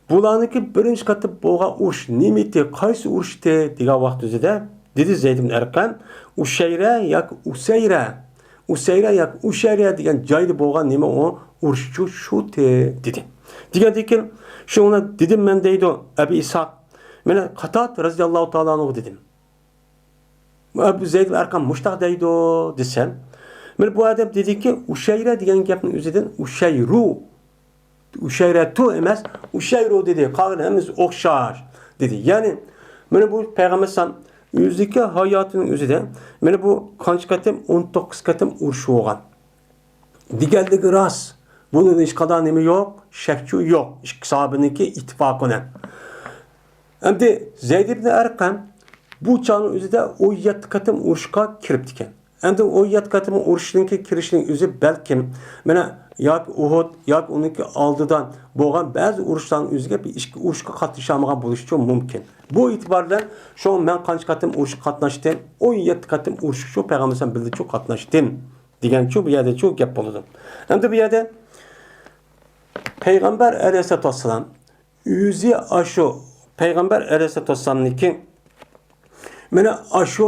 Speaker 1: bularniki birinchi qatim bo'lgan urush nimati, qaysi urushdi degan vaqt o'zida dedi Zeyd ibn Erkam, Ushayra yak Usayra. Usayra yak Ushayra degan joyda bo'lgan nima u urushchi shu dedi. Degandikin shuni dedim men deydi Ebu İshaq. Mena Qatat radhiyallohu ta'ala anhu dedim. Ebu Zeyd ibn Erkam mushtaq deydi desam, men bu adam dediki Ushayra degan gapning o'zidan Ushayratu emas, Ushayru dedi. Qolganimiz o'xshash dedi. Ya'ni mena bu payg'ambar o'zidagi hayotining o'zida mana bu qancha qatim 19 qatim urush bo'lgan. Deganligi rost. Bunun hech qanday nima yo'q, shakchu yo'q. Ikki sahobaniki ittifoqini. Endi Zeyd ibn Erkam bu chog'ning o'zida 17 qatim urushga kiribdi ekan. Endi 17 qatim urushninki kirishning o'zi balkim mana yoki Uhud yoki uniki oldidan bo'lgan ba'zi urushlarning o'ziga bir ikki urushga qatnashmagan bo'lishi mumkin. Bu itibardan şu men qancha qatim urushga qatnashdim? 17 qatim urushga shu payg'ambar bildi shu qatnashdim degan shu bu yerda shu gap bo'ladi. Endi bu yerda payg'ambar alayhisolatu vassalam o'zi ashu payg'ambar alayhisolatu vassalamniki mana ashu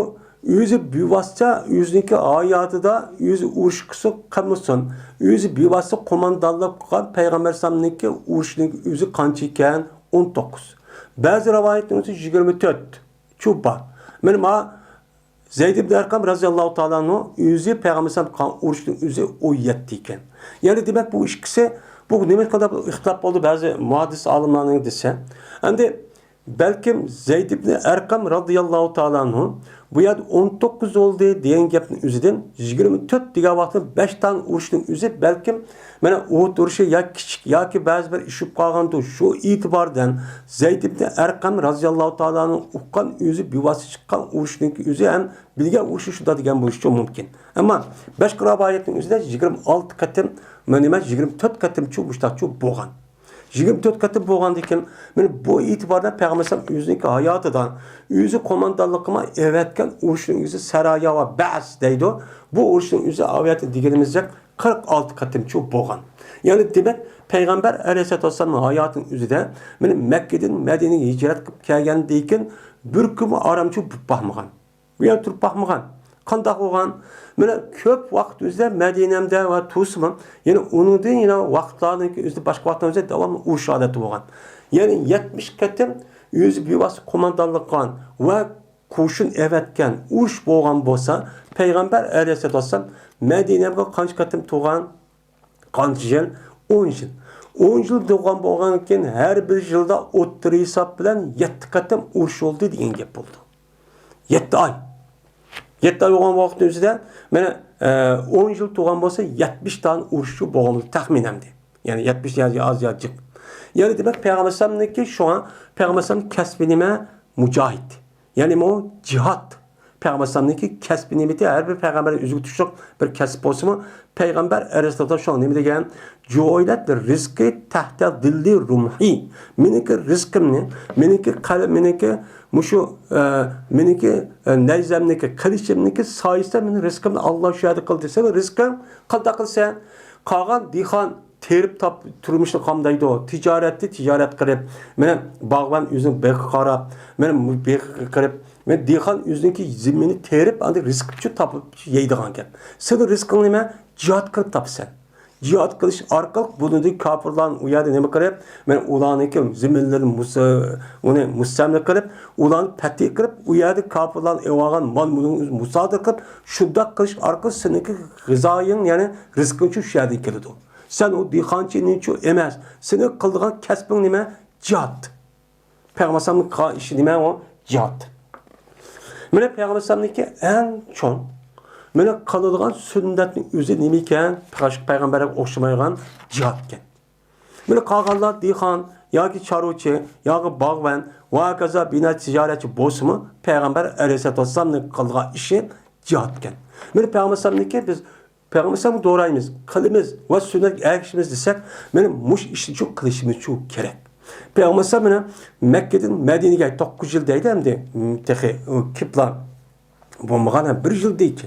Speaker 1: o'zi bevosita o'ziniki hayotida o'zi urush qilsin, o'zi bevosita qo'mondonlik qilgan payg'ambar alayhisolamniki urushning o'zi qancha ekan? 19. Bazı rivayetlerin 24 çuba. Benim Zeyd ibn Erkam radhiyallahu ta'ala anhu özü Peygamber kan urushning o'zi 17 ekan. Yani demek bu ikisi bu demek kadar ihtilaf oldu bazı muhaddis alimlarning dese. Endi Belkim Zeyd ibn Erkam radıyallahu ta'ala anhu bu yer 19 oldu deyen gapning o'zidan 24 degan vaqtda 5 tane urushning o'zi belkim mana Uhud urushi ya kichik yoki ba'zi bir ishib qolganda shu e'tibordan Zeyd ibn Erkam radıyallahu ta'ala anhu uqqan o'zi bevosita chiqqan urushning o'zi ham bilgan urushi shuda degan bo'lishi mumkin. Ammo boshqa rivoyatning o'zida 26 qatim, mana 24 qatimcha mushtaqcha bo'lgan. 24 qatim bo'lgandan keyin men bu e'tibordan payg'ambar o'zining hayotidan o'zi qo'mondonligima evatgan urushning o'zi Saraya va Ba'as deydi. Bu urushning o'zi aviyati deganimizda 46 qatimcha bo'lgan. Ya'ni demak payg'ambar alayhissalom hayotining o'zida men Makkadan Madinaga hijrat qilib kelgandan keyin bir kun oramcha bo'lmagan. Bu yer turib baxmagan. Qanday bo'lgan? Mana ko'p vaqt o'zida Madinamda va Tusman, ya'ni uningdan yana vaqtlarning o'zida boshqa vaqtlarda davomli urush odati bo'lgan. Ya'ni 70 qatim o'zi bevosita qo'mondonlik qilgan va qo'shin evatgan urush bo'lgan bo'lsa, payg'ambar alayhissalom Madinaga qancha qatim tug'an? Qancha yil? 10 yil. 10 yil tug'an bo'lgandan keyin har bir yilda o'ttiri hisob bilan 7 qatim urush oldi degan gap bo'ldi. 7 oy. 7 ay bo'lgan vaqt o'zida mana 10 yil tug'an bo'lsa 70 tane urushchi bo'lgan taxminimda. Ya'ni 70 yoki az yoki jiq. Ya'ni demak payg'ambarlarniki shu an payg'ambarlarning kasbi nima? Mujohid. Ya'ni bu jihad. Payg'ambarlarniki kasbi nima? Har bir payg'ambar o'ziga tushliq bir kasb bo'lsa-mu, payg'ambar aristotel shu nima degan? Jo'ylat rizqi tahta dilli rumhi. Meniki rizqimni, meniki qalb, meniki mushu meniki nayzamniki, qilishimniki soyisida meni rizqimni Alloh shahid qildi. Sen rizqim qanday qilsa, qolgan dehqon terib top turmushni qamdaydi. Tijoratni tijorat qilib, meni bog'ban o'zini beqi qarab, meni beqi qilib, men dehqon o'ziniki zimmini terib, andi rizqni topib yeydigan ekan. Sen rizqing nima? Jihad qilib topsan. Jihad qilish orqali bunday kofirlarni u yerda nima qilib, men ularniki zimminlarini uni mustamlik qilib, ularni fatih qilib, u yerda kofirlarni evagan mol-mulkni musodir qilib, shunda qilish orqali seniki g'izoying, ya'ni rizqing shu yerdan keladi. Sen o dehqonchilikchi emas, sening qildigan kasbing nima? Jihad. Payg'ambarning ishi nima? O jihad. Mana payg'ambarniki eng cho'ng mana qiladigan sunnatning o'zi nima ekan? Payg'ambarga o'xshamaydigan jihad ekan. Mana qolganlar dehqon yoki chorvachi yoki bog'ban va kaza bino tijoratchi bo'lsa-mu, payg'ambar alayhissalomning qilgan ishi jihad ekan. Mana payg'ambarniki biz payg'ambarni do'raymiz, qilimiz va sunnatga ergishimiz desak, mana mush ishni shu qilishimiz shu kerak. Payg'ambar mana Makkadan Madinaga 9 yil deydi hamda texi kipla bo'lmagan 1 yil deydi.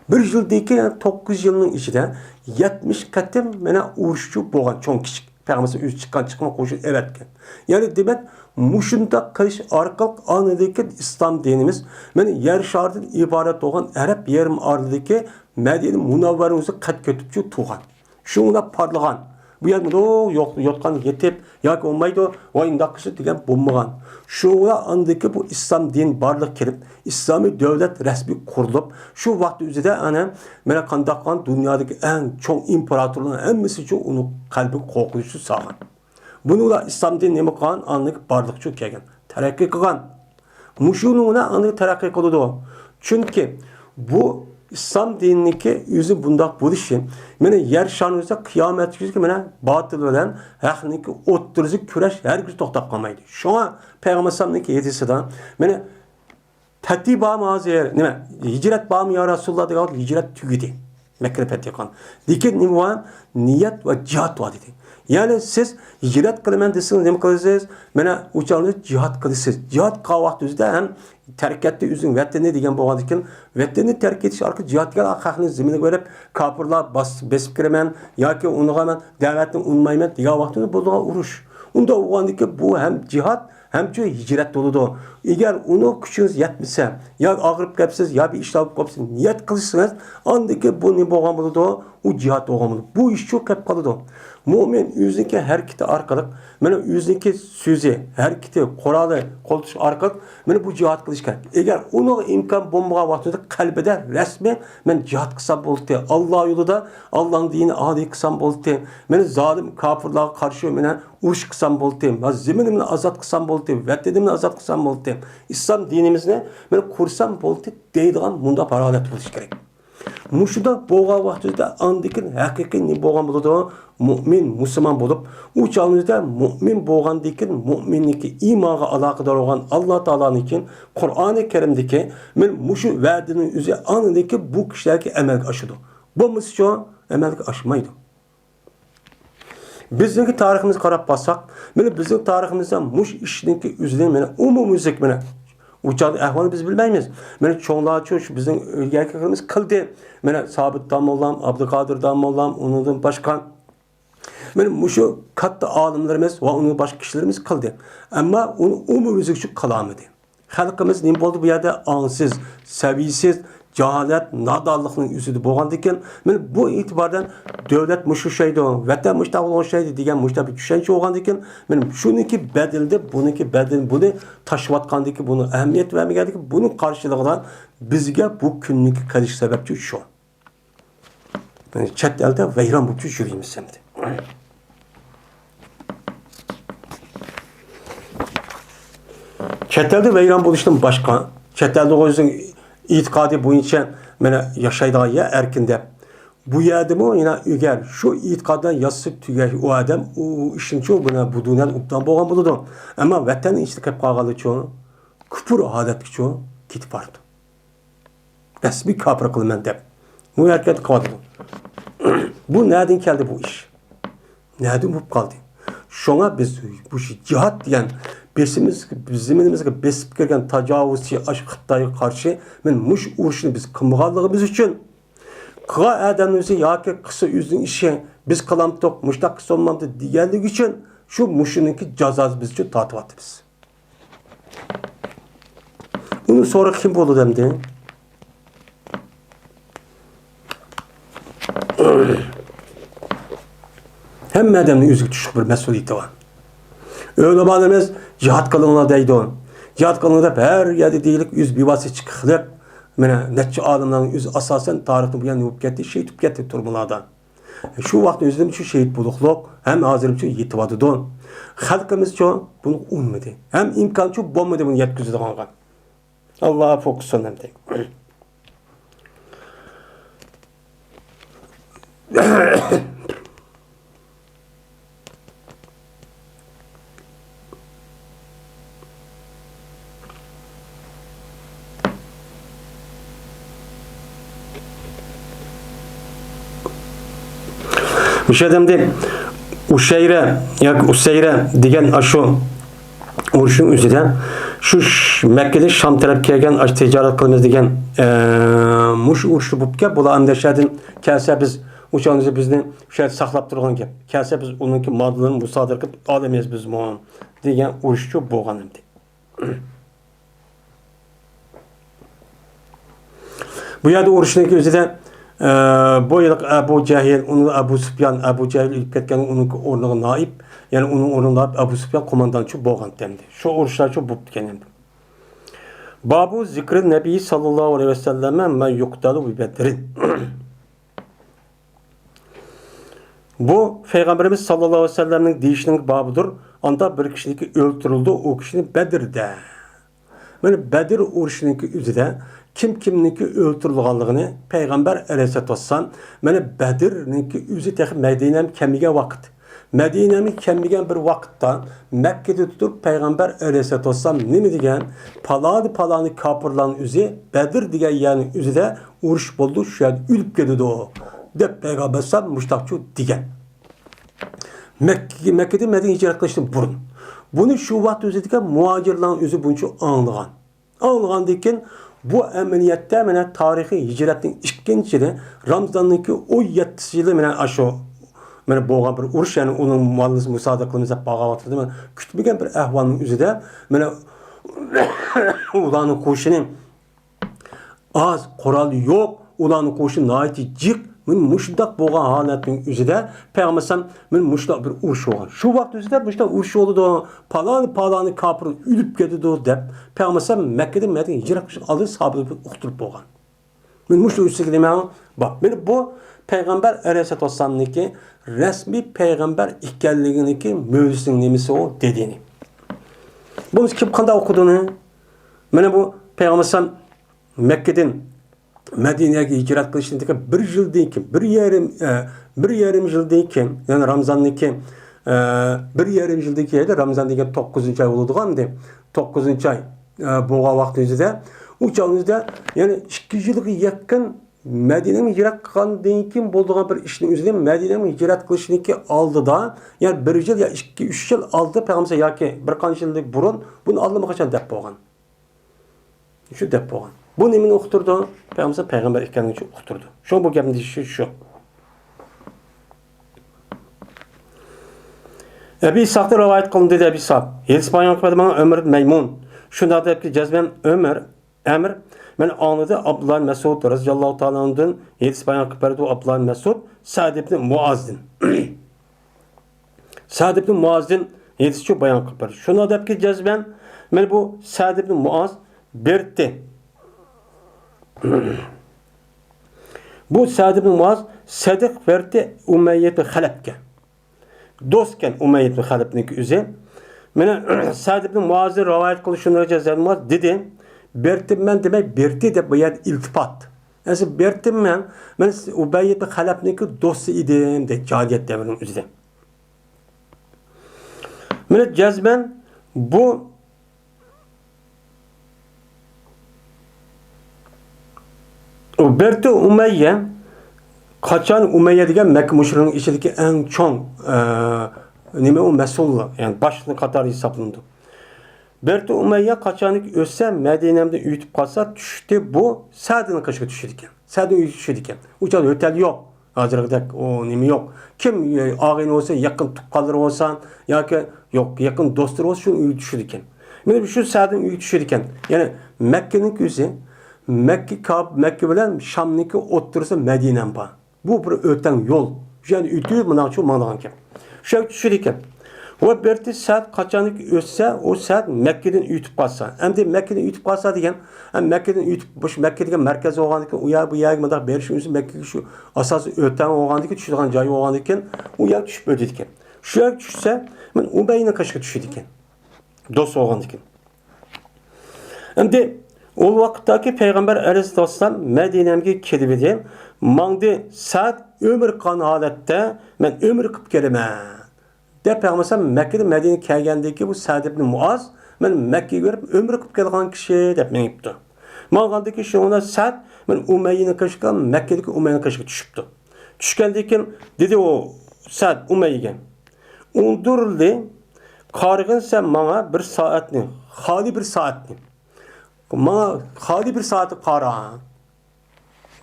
Speaker 1: 1 yildagi 9 yilning ichida 70 qatim mana urushchi bo'lgan cho'ng kichik. Payg'ambar o'zi chiqqan qo'shin evatgan. Ya'ni demak, mushunda qilish orqali anadagi islom dinimiz mana yer sharidan iborat bo'lgan Arab yarim orolidagi Madina Munavvara o'zi qad ko'tibchi tug'an. Shunga parlagan. Bu yerda yo'q yotgan yetib yoki olmaydi, voy undaq qilsa degan bo'lmagan. Shunga andagi bu islom din barliq kirib, islomiy davlat rasmiy qurilib, shu vaqt o'zida ana mana qandaqan dunyodagi eng cho'ng imperatorlar hammasi uchun uni qalbi qo'rqinishi sog'an. Buningla islom din nima qilgan? Andagi barliqcha kelgan, taraqqiy qilgan. Mushuningla andagi taraqqiy qiladi. Chunki bu İslam dinindeki yüzü bundak bo'lishi, mana yer shonida qiyomat kunida mana botil bilan haqniki o'ttirzi kurash hargiz to'xtab qolmaydi. Shunga payg'ambarning hadisidan mana tatiba mazir nima hijrat bam ya Rasululloh degan hijrat tugidi. Makka fatihan. Lekin nima niyat va jihad va dedi. Yani siz hicret qilman desangiz nima qilasiz? Mana o'chani jihad qilasiz. Jihad qilgan vaqtingizda ham tarkatni o'zing vatanni degan bo'lgan ekan, vatanni tark etish orqali jihadga haqni zimini berib, kofirlar besib kiraman yoki unig'aman, da'vatni unmayman degan vaqtda bo'lgan urush. Unda o'g'andiki bu ham jihad hem şu hicret doludu. Eğer onu kuchunuz yetmese, ya ağırıp kapsiz, ya bir işler kapsiz, niyet kılışsınız, andaki bu ne boğan buludu, o cihat boğan buludu. Bu iş çok hep kalıdı. Mümin yüzdeki hareketi arkalık, mana yüzdeki sözü, hareketi, Qur'an'ı qo'ltish arkalık, mana bu cihat qilish kerak. Eğer onun imkon bo'lmagan vaqtida qalbida rasmi men cihat qilsam bo'ldi. Alloh yo'lida Allohning dinini a'lo qilsam bo'ldi. Men zolim kofirlarga qarshi meni urush qilsam bo'ldi. Men zaminimni ozod qilsam bo'ldi. Vatanimni ozod qilsam bo'ldi. Islom dinimizni men qursam bo'ldi deydigan bunda farolat bo'lish kerak. Muşuda bo'lgan vaqtida andikin haqiqiy ne bo'lgan bo'ladi? Mu'min, musulmon bo'lib, u chog'imizda mu'min bo'lgandan mu'minniki iymonga aloqador bo'lgan Alloh taolonikin Qur'oni Karimdagi men mushu va'dining o'zi anidagi bu kishilarga amalga oshadi. Bo'lmasa amalga oshmaydi. Bizning tariximizga qarab baksak, mana bizning tariximizda mush ishniki o'zidan mana umumiylik mana uçak ahvalı biz bilmeyimiz. Mene çoğunluğa şu bizim erkeklerimiz kıldı. Mene Sabit Damollam, Abdülkadir Damollam, onun başkan. Mene muşu katta alimlerimiz ve onun başka kişilerimiz kıldı. Ama onun umumizlik şu kalamıydı. Halkımız ne oldu bu yerde ansız, seviyesiz, cehalet, nadallıkның yüzüdü boğandıkken, men bu itibardan devlet muşu şeydi, vatan muşta olan şeydi diyen muşta bir düşünce olgandıkken, men şununki bedeldi, bununki bedel, bunu taşıvatkandıki, bunu ehemmiyet vermeyendiki, bunun karşılığından bizge bu günlük kaliş sebepçi şu. Yani çet elde veyran bu tür yürüyemiz semdi. Çet elde veyran buluştum başka, çet elde o yüzden itikadi boyunca mene yaşaydığı yer erkinde. Bu yerde mi yine eğer şu itikaddan yasıp tüger o adam o işin çoğu buna bu dünyanın uptan boğan buludu. Ama vatan içtik hep kağalı çoğu, küfür adet çoğu gitip vardı. Resmi kapır kılmen de. Bu erkek kaldı. Bu nereden geldi bu iş? Nereden bu kaldı? Şuna biz bu cihat diyen bizimizge besip gelgen tacavuzçı aşk Xitayga karşı men muş uruşunu biz kılmağanlığımız için kığa adamımızı yaki kısa yüzün işi biz kılamdık muştak kısa olmamdı diyenlik için şu muşununki cazası biz için tatıp attı biz. Bunu sonra kim buldu demdi? Hem adamın yüzü düşük bir mesuliyeti var. Öyle bağlamaz cihat kılığına deydi on. Cihat kılığında her yerde değilik yüz bivası çıkılıp netçi adamların yüz asasen tarihini bu yana yuvup gitti, şehit yuvup gitti turmalardan. Şu vakit özlem için şehit bulukluk hem hazırım için yetivadı don. Halkımız çoğu bunu ummadı. Hem imkan çoğu bulmadı bunu yetkizdi kanka. Allah'a fokus önemli değil. Bu şey demdi, Uşeyre, yak Useyre diyen aşu uruşun üzerinde şu Mekke'de Şam taraf kelgen aş ticaret kılmaz diyen muş uruşu bupke bula andeşedin kelse biz uçağımızı bizden şey saklap durgan ki kelse biz onunki madalını musadır kıp alamayız biz mu diyen uruşçu boğan demdi. Bu yerde uruşundaki üzerinde bu yıllık Ebu Cehil, onun Ebu Süfyan, Ebu Cehil ilip ketken onun ornuna naip, yani onun ornuna Ebu Süfyan komandançı boğan demdi. Şu oruçlar çok buptu kendim. Babu zikri Nebi sallallahu aleyhi ve selleme men yuktalu bi bedrin. Bu Peygamberimiz sallallahu aleyhi ve sellem'nin deyişinin babıdır. Anda bir kişilik öldürüldü, o kişinin Bedir'de. Yani Bedir uruşundaki üzere kim-kimninki öldürülganlığını Peygamber aleyhissalatu vesselam mene Bedir'ninki üzü tek Medine'm kemigen vakit. Medine'mi kemigen bir vakitte Mekke'de tutup Peygamber aleyhissalatu vesselam ne mi diyen palanı kapırlan üzü Bedir diyen yani üzü de uruş buldu şu an ülüp geldi o. De Peygamber sallam muştakçı diyen. Mekke'de Medine hicret kılıştı burun. Bunu şu vaxt üzü diken muhacirlan üzü bunçu anlığan. Anlığan diken bu emniyette mene tarihi hicretin işkincili Ramazan'ınki o 7 yılı mene aşağı mene boğan bir uruş yani onun muallız müsaadaklığımıza bağavatırdı mene kütmegen bir ehvalının üzerinde mene ulanın koşunun az koral yok ulanın koşun naiti cik men muşdaq bo'lgan holatning o'zida payg'ambar men muşdaq bir urush bo'lgan. Shu vaqt o'zida muşdaq urush bo'ldi, paloni kafir o'lib ketdi deb payg'ambar Makkadan Madinaga hijrat qilib oldi, sahobalar uqtirib bo'lgan. Men muşdaq urushga demayman. Bak, men bu payg'ambar alayhissalomniki rasmiy payg'ambar ekanliginiki mo'jizasining nimasi o dediğini. Bunu kim qanday o'qidini? Mana bu payg'ambar Makkadan Medine'ye hicret kılışındaki bir yıldan ki, bir yarım yıldan ki, yani Ramazan'daki bir yarım yıldan ki Ramazan'daki 9. ay oldu de 9. ay boğa vaktimizde o çağımızda yani 2 yıllık yakın Medine'nin hicret kılışından ki bulduğun bir işin üzerinde Medine'nin hicret kılışındaki aldı da yani 1 yıl ya 2-3 yıl aldı Peygamber ya ki bir kaç yıllık burun bunu aldı kaçan dep boğan. Şu dep boğan. Bu nemin okuturdu? Peygamber ekanini okuturdu. Şu bu gapni deyişi şu. Ebi İshaq'ta rivayet kılındı dedi Ebi İshaq. Yedis bayan kıpadı bana Ömer Meymun. Şunda da ki cezben Emir ben anladı Abdullah Mesud radıyallahu ta'ala anh'ın yedis bayan kıpadı Abdullah Mesud Sa'd ibn Muaz'din. Sa'd ibn Muaz'din yedis şu bayan kıpadı. Şunda da ki cezben ben bu Sa'd ibn Muaz bertti. Bu Sa'd ibn Muaz Sadık verdi Umeyye bin Halep'ke. Dostken Umeyye bin Halep'nin üzeri. Mene Sa'd ibn Muaz'ı rivayet kılışınca Sa'd Muaz dedi. Bertim ben demek berti de bu yer iltifat. Yani bertim ben Umeyye bin Halep'nin dostu idim de cadiyet devrinin üzeri. Mene cezben bu Berti Umeyye kaçan Umeyye degan Mekke müşrikinin içindeki en çoğun nime o mesulla yani başlı Katar hesaplandı. Berti Umeyye kaçanlık ölse Medine'mde üyütüp kalsa düştü bu Sa'd'ın kaşığı düşürdükken. Sa'd'ın üyütüp düşürdükken. Uçağı ötel yok. Hazırlıkta o nime yok. Kim ağın olsa yakın tukkalır olsan ya ki yok yakın dostlar olsa şunu üyütüp düşürdükken. Yani şu Sa'd'ın üyütüp düşürdükken. Yani Mekke'nin yüzü Mekke bilen Şam'niki otursa Medine'm var. Bu bir öten yol. Yani ütü bundan çok manağın ki. Şu düşürüken. O berti saat kaçanlık ötse o saat Mekke'den ütüp kalsa. Hem de Mekke'den ütüp kalsa diyen hem Mekke'den ütüp Mekke'deki merkezi oğandaki uya bu yaygımada berişimiz Mekke'de şu asası öten oğandaki düşüren cayı oğandaki uya düşüp ödedikken. Şu yak düşse ben Umeyye'nin kaşığı düşürdükken. Dost oğandaki. Hem de o vakitteki Peygamber Aleyhisselam Medine'ye kelibidi. Mangdi saat ömür kan halette men ömür kıp kelime. De Peygamber Mekke'de Medine'ye kelgendeki bu Sa'd ibn Muaz men Mekke'ye görüp ömür kıp kelgan kişi dep men ipti. Mangandaki şu ona Sa'd men Umeyye'nin kaşığı Mekke'deki Umeyye'nin kaşığı düşüptü. Düşkendeki dedi o Sa'd Umeyye'ye. Unduruldu. Kargın sen bana bir saatni, hali bir saatni. Bana hali bir saati kara.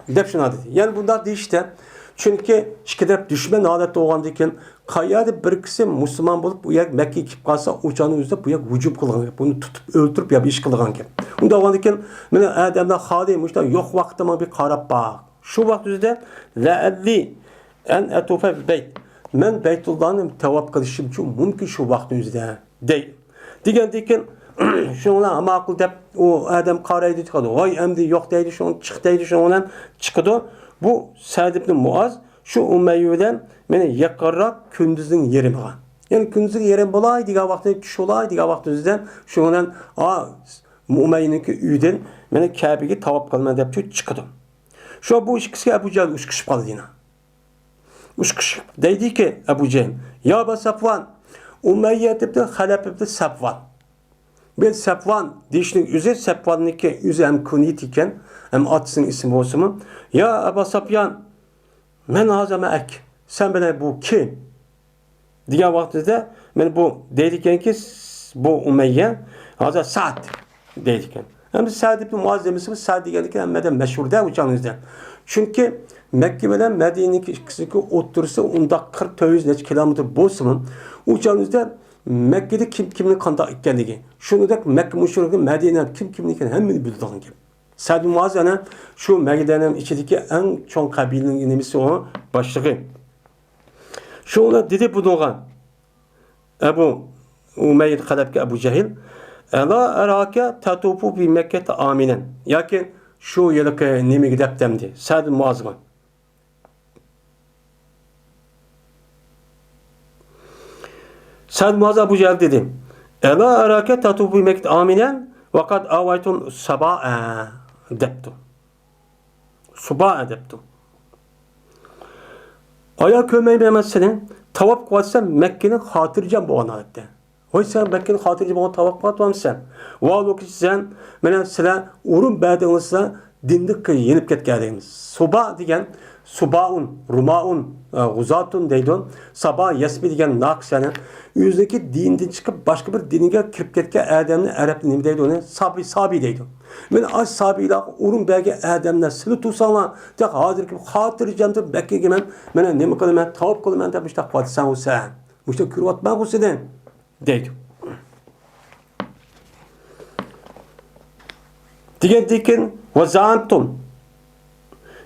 Speaker 1: Dep şuna dedi. Yani bunda işte çünkü şikayet düşman adette olgandayken kayada bir kişi Müslüman bulup bu yer Mekke'ye gidip kalsa uçağının üzerinde bu yer vücub kılgan. Bunu tutup öldürüp ya bir iş kılgan ki. Bunda olgandayken ben adamda haliymiş da yok vaktıma bir karab bak. Şu vakt üzerinde la'alli en etufe beyt. Men Beytullah'ın tevap kılışım için mümkün şu vaktin üzerinde değil. Diyendeyken şunla makul dep o adam qaraydı çıkdı. Vay emdi yok deydi şun çık deydi şundan çıkdı. Bu Sa'd ibn Muaz şu Umeyye'den meni yakarrak kündüzün yerim var. Yani kündüzün yerim bolay diga vaqtda tuş olay diga vaqtdan şundan Umeyye'ninki uydan meni Kabe'ge tavap qilma dep çıkdı. Şu bu ikisi Abu Cehl uçkışıp qaldı yine. Uçkışıp deydi ki Abu Cehl ya Abu Safvan Umeyye dep Halep ibn Safvan. Ben Safvan dişinin üzeri Safvan'nınki üzeri hem kunit iken hem atsın isim olsun mu? Ya Ebu Safyan men hazame ek. Sen bana bu kim? Diye vaktinde ben bu dedikken ki bu Umeyye hazır Sa'd dedikken. Hem de Sa'd ibn Muaz demişsiniz Sa'd dedikken hem de meşhur da uçağınızda. Çünkü Mekke ile Medine'nin ikisindeki otursa onda 40-100 kilometre bolsun uçağınızda Mekke'de kim kimin kanda ikkenligi. Şunu da Mekke müşrikleri Medine'de kim kimin ikkenligi hemmini bildiğin gibi. Sa'd bin Muaz yani şu Medine'nin içindeki en çok kabilenin nemisi o başlığı. Şuna dedi bununla Ebu Umeyr Halebke Ebu Cehil Ela erake tatufu bi Mekke'te aminen. Yakin şu yıllık nemi gidip demdi. Sa'd bin Muaz'la. Sa'd bin Muaz Ebu Cehil dedi. Ela erake tatufu bi Mekke'te aminen vakat avaytun saba'a deptu. Suba'a deptu. Ayak kömeği bilemezsin. Tavaf kıvatsan Mekke'nin hatırlayacağım bu anayette. Oysa Mekke'nin hatırlayacağım bu tavaf kıvatmam sen. Vallahi ki sen bana sıra urun bədinizle dindik ki yenip ketkenimiz. Suba degen Subaun, Rumaun, Guzatun deydin. Sabah Yesmi degen naks yani. Yüzdeki dinden çıkıp başka bir dinine kirip ketken Adem'le Arap nimi deydi onu. Sabi deydi. Men az sabiyle urun belge Adem'le sını tutsanlar. De hazır ki hatırlayacağım da Mekke'ye men nemi kılım ben tavaf kılım ben de müştak fatsan o sen. Müştak kürvat ben kusiden deydi. Diken ve zaantum.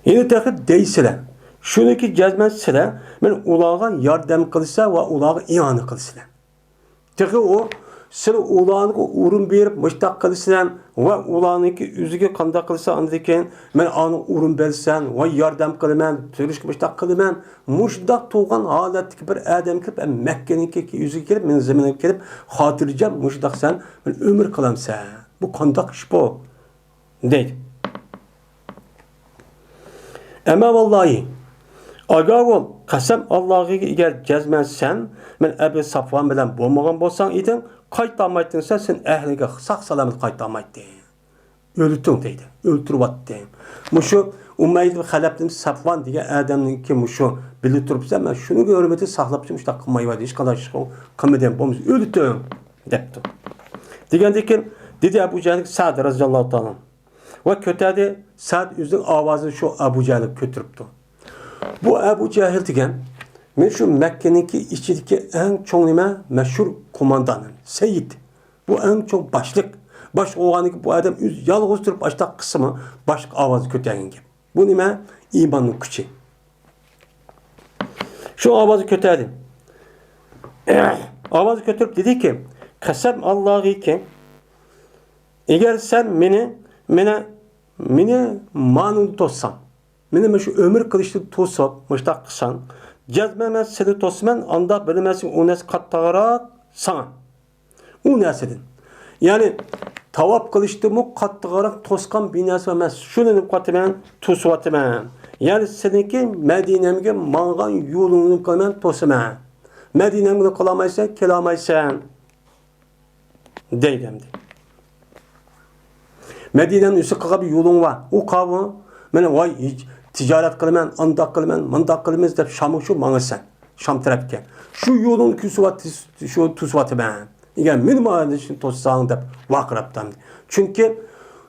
Speaker 1: Yine tekrar değilsile. Şunu ki cezmen sile, men ulağa yardım kılsa ve ulağa iyanı kılsa. Tekrar o sile ulağını urun berip müştak kılsa ve ulağını ki yüzüge kanda kılsa andırken men anı urun belsen ve yardım kılman, türüş müştak kılman, müştak tuğan halatki bir adam kirip Mekke'nin ki yüzüge kirip men zemine kirip hatırlayacağım müştak sen men ömür kılamsa. Bu kandak iş bu. Değil. Ama vallahi agavol qasam Allah'a eğer cezmensen men Ebu Safvan bilen bolmagan bolsan idin qaytamaydın sen ehliga sağ salamet qaytamaydın. Öldürdün deydi. Öldürüp attın. Muşu Umayyad ve Haleb'nin Safvan diye adamın ki muşu bilip turupsa men şunu hürmeti saxlap muşta qılmayı var. Hiç kadar şey qılmadan bolmuş. Öldürdün depti. Degendekin dedi Ebu Cehil Sa'd radıyallahu ta'ala. Ve kötədi Sa'd üzün avazını şu Ebu Cehil'e götürüptü. Bu Ebu Cehil degen men şu Mekke'ninki içindeki en çok nime meşhur kumandanın. Seyyid. Bu en çok başlık. Baş oğanı ki bu adam yalğız durup başta kısmı başlık avazı kötəgin gibi. Bu nime imanın küçü. Şu avazı kötədi. Avazı götürüp dedi ki kasem Allah'ı ki eğer sen meni manını tossan, meni şu ömür kılıçlı tosap, müştak kısan, cezmemez seni tosman, anda bilemezsin o nes kattağarak sana. O nesedin. Yani tavap kılıçlı mı kattağarak toskan binası vermez. Şunu katmen, tosuvatmen. Yani seninki Medine'mge mangan yolunu kılmen tosman. Medine'mge kalamaysan, kelamaysan. Deydemdi. Medine'nin üstü kaka bir yolun var. O kavı, mene vay ticaret kılmen, andak kılmen, mandak kılmez de Şam'ı şu manısan. Şam tarafken. Şu yolun küsuvat, şu tusuvatı ben. Yani minimum için tossağın da vakraptan. Çünkü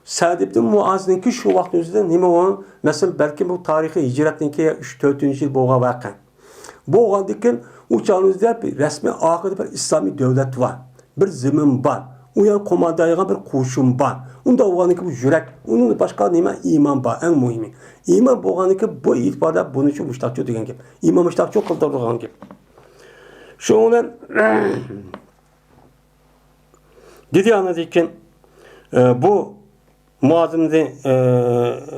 Speaker 1: Sa'd ibn Muaz'ın ki şu vaktin üzerinde nime o? Mesela belki bu tarihi hicretin ki 3-4. yıl boğa vakan. Boğa diken uçağınızda bir resmi akıda bir İslami devlet var. Bir zemin var. Uyan komandayıga bir koşun var. Onda oğanıki bu yürek. Onun başka nime iman var. En mühimi. İman boğanıki bu itibarda bunun için müştakçı diyen gibi. İman müştakçı kıldırdığı gibi. Şunun dedi anladıkken bu Muaz'ın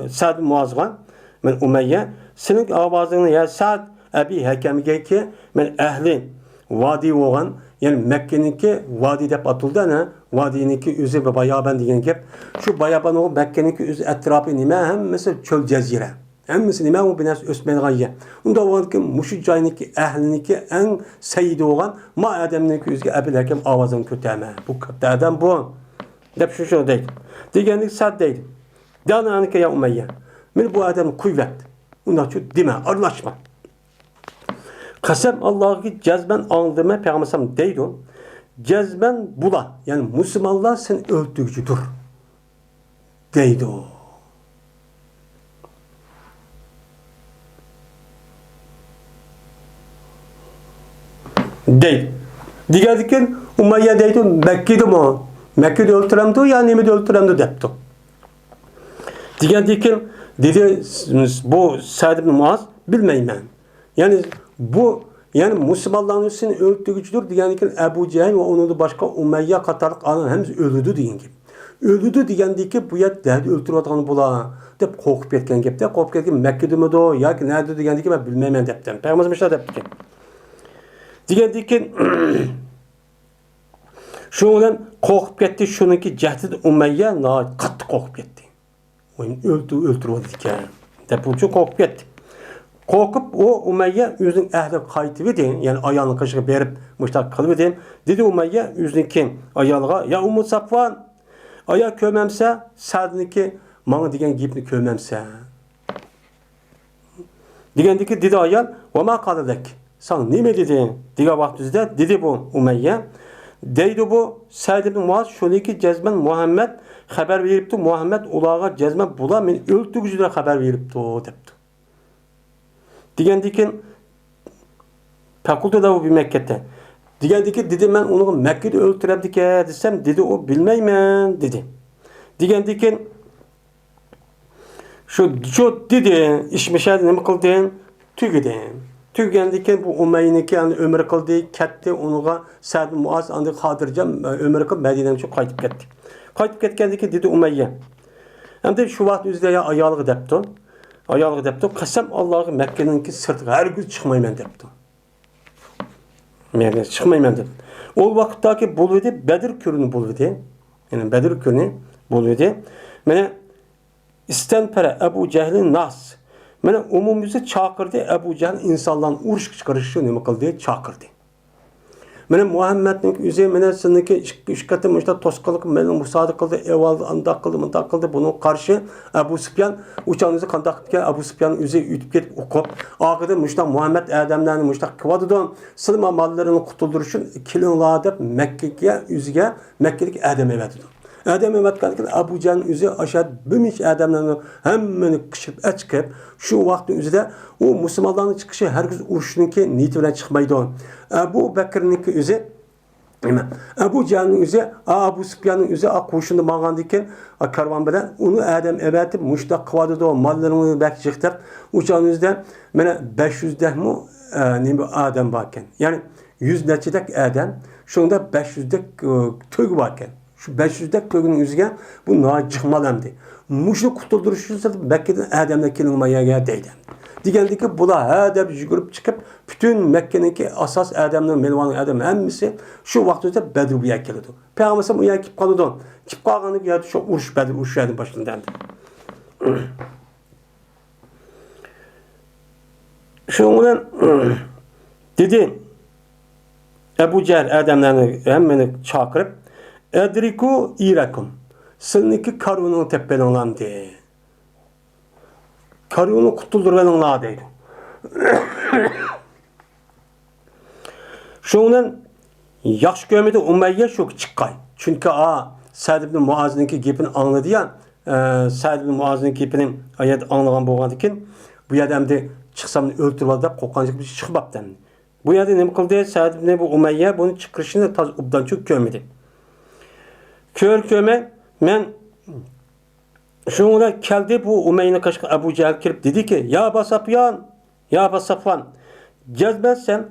Speaker 1: Sa'd Muaz'gan men Umeyye senin avazını ya Sa'd Ebi Hakem'ge ki men ehli vadi olan yani Mekke'ninki vadi dep atıldı ne? Vadi'ninki üzü ve bayaban diyen gep. Şu bayaban o Mekke'ninki üzü etrafı nime hem mesela çöl cezire. Hem mesela nime o binas ösmen gayye. Onda olan ki muşu cayninki ehlininki en seyidi olan ma ademninki üzü Ebi Hakem avazını köteme. Bu kötü adam bu. Dep şu değil. Diyenlik Sa'd değil. Dana anike ya Umeyye. Men bu adam kuvvet. Ondan şu dime arlaşma. Kasem Allah'ı cezben anladığıma Peygamberim deydi o. Cezben bula. Yani Müslümanlar sen öldürücüdür. Deydi o. Deydi. Diğerdikken Umayye deydi Mekke'de mi o? Mekke'de öldüremdi ya nemi de öldüremdi depti. Degandiki dedi bu Sa'd ibn Muaz bilmeymen. Yani bu yani Müslümanların üstünü öldürücüdür degandiki Ebu Cehil ve onun da başka Umeyye katarlık alan hemsi ölüdü deyin gibi. Ölüdü degandiki bu yet derdi öldürüp bular dep korkup ketken gepte korkup ketken Mekke'de mi do yoki nerede degandiki ben bilmeymen depten. Peygamberimiz işte depti. Degandiki şu bilan korkup ketdi shuniki Jahdid Umeyye qattiq korkup ketdi. Öldürüp ekan deb uchun korkup ketdi. Korkup o Umeyye o'zining ahli qaytib edi, ya'ni ayolni qishiga berib mushtaq qilib edi. Dedi Umeyye o'zining ayoliga, "Ya Ummu Safvan, aya ko'mamsa, Sa'dniki menga degan gapni ko'mamsa." Degandiki dedi ayol, "Va ma qaladak?" Sen nima dedi? Degan vaqtida dedi bu Umeyye, deydi bu Sa'd ibn Muaz shuniki jazman Muhammad xabar beribdi, Muhammad ularga jazman bular meni o'ltirgizdi xabar beribdi debdi. Degandikin Fakulda da o bir Mekke'de. Degandiki dedi men onu Mekke'de öldüremdike desem dedi o bilmeymen dedi. Degandiki şu dedi işmişer nima qildin? Tügedin. Tügandiki bu Umayniki yani ömür qildi, ketdi onuga Sa'd Muaz andi Xotirjam ömür qilib Madinaga çok qaytib ketdi. Qaytib ketgandiki dedi Umayya. Endi shu vaqt o'zida ya ayolga debdi. Ayolga debdi, qasam Allohga Mekke'ninki sirtiga hargiz chiqmayman debdi. Men chiqmayman deb. O vaqtdagi bo'ldi Badr kuni bo'ldi. Ya'ni Badr kuni bo'ldi. Mana istanpara Abu Jahl'in nas. Mana umumimizni chaqirdi Abu Jahl insonlarni urush chiqarishni nima qildi? Chaqirdi. Mana Muhammadning o'zi mana sizniki ish qatim ishda to'sqinlik meni musodiq qildi, evval anda qildi, bunday qildi. Buning qarshi Abu Sufyan uçağınızı qandaq etgan Abu Sufyan o'zi yutib ketib o'qib, oxirida mushta Muhammad odamlarni mushta qiladidan silma mollarini qutuldirish uchun kelinglar deb Makkaga o'ziga Makkalik odam evatdi. Odam evatgandan Abu Jahl o'zi ashad bimish odamlarni hammani qishib achqib, shu vaqtning o'zida u musulmonlarning chiqishi hargiz urushniki niyati bilan chiqmaydi. Abu Bakrniki o'zi Abu Jahl'ning o'zi Abu Sufyanning o'zi qo'shinda mang'andan keyin karvon bilan uni odam evatib mushtaq qiladi, mollarini bakjiqtab o'shaningizda mana 500 dahmi nima odam bor ekan. Ya'ni 100 nechadak odam, shunda 500 dak to'g bor ekan. Şu 500 dak to'gning o'ziga bu nojiqmalamdi. Mushni qutuldirish uchun Makkadan odamlar kelmayga deydi. Degandiki bular ha deb yugurib chiqib bütün Mekke'ninki asas adamların melvanın adam hemmisi şu vaqtda Badrga keldi. Peygamber u yerga kelib qoldi. Kelib qolganda yerda shu urush Badr urushining boshlandi. Şunun bilan dedi Abu Jahl adamlarni hammani chaqirib Edriku irakum. Sizniki karvonini tepelanglamdi. Karvonni qutuldirganinglar deydi. Şundan yaxshi ko'rmadi Umayya shu chiqqay. Chunki Sa'd ibn Muaz'ninki gapini angladi ya. Sa'd ibn Muaz'ning gapini ayat anglagan bo'lgandan keyin bu odamni chiqsam o'ltirib deb qo'rqanlik chiqmabdi. Bu yerda nima qildi? Sa'd ibn Umayya buni chiqarishini toz obdan cho'k ko'rmadi. Ko'rmay men şunlar keldi bu Umayni qashqa Abu Jahl kirib dediki, "Ya Abu Sufyan, ya Abu Sufyan, cezbetsen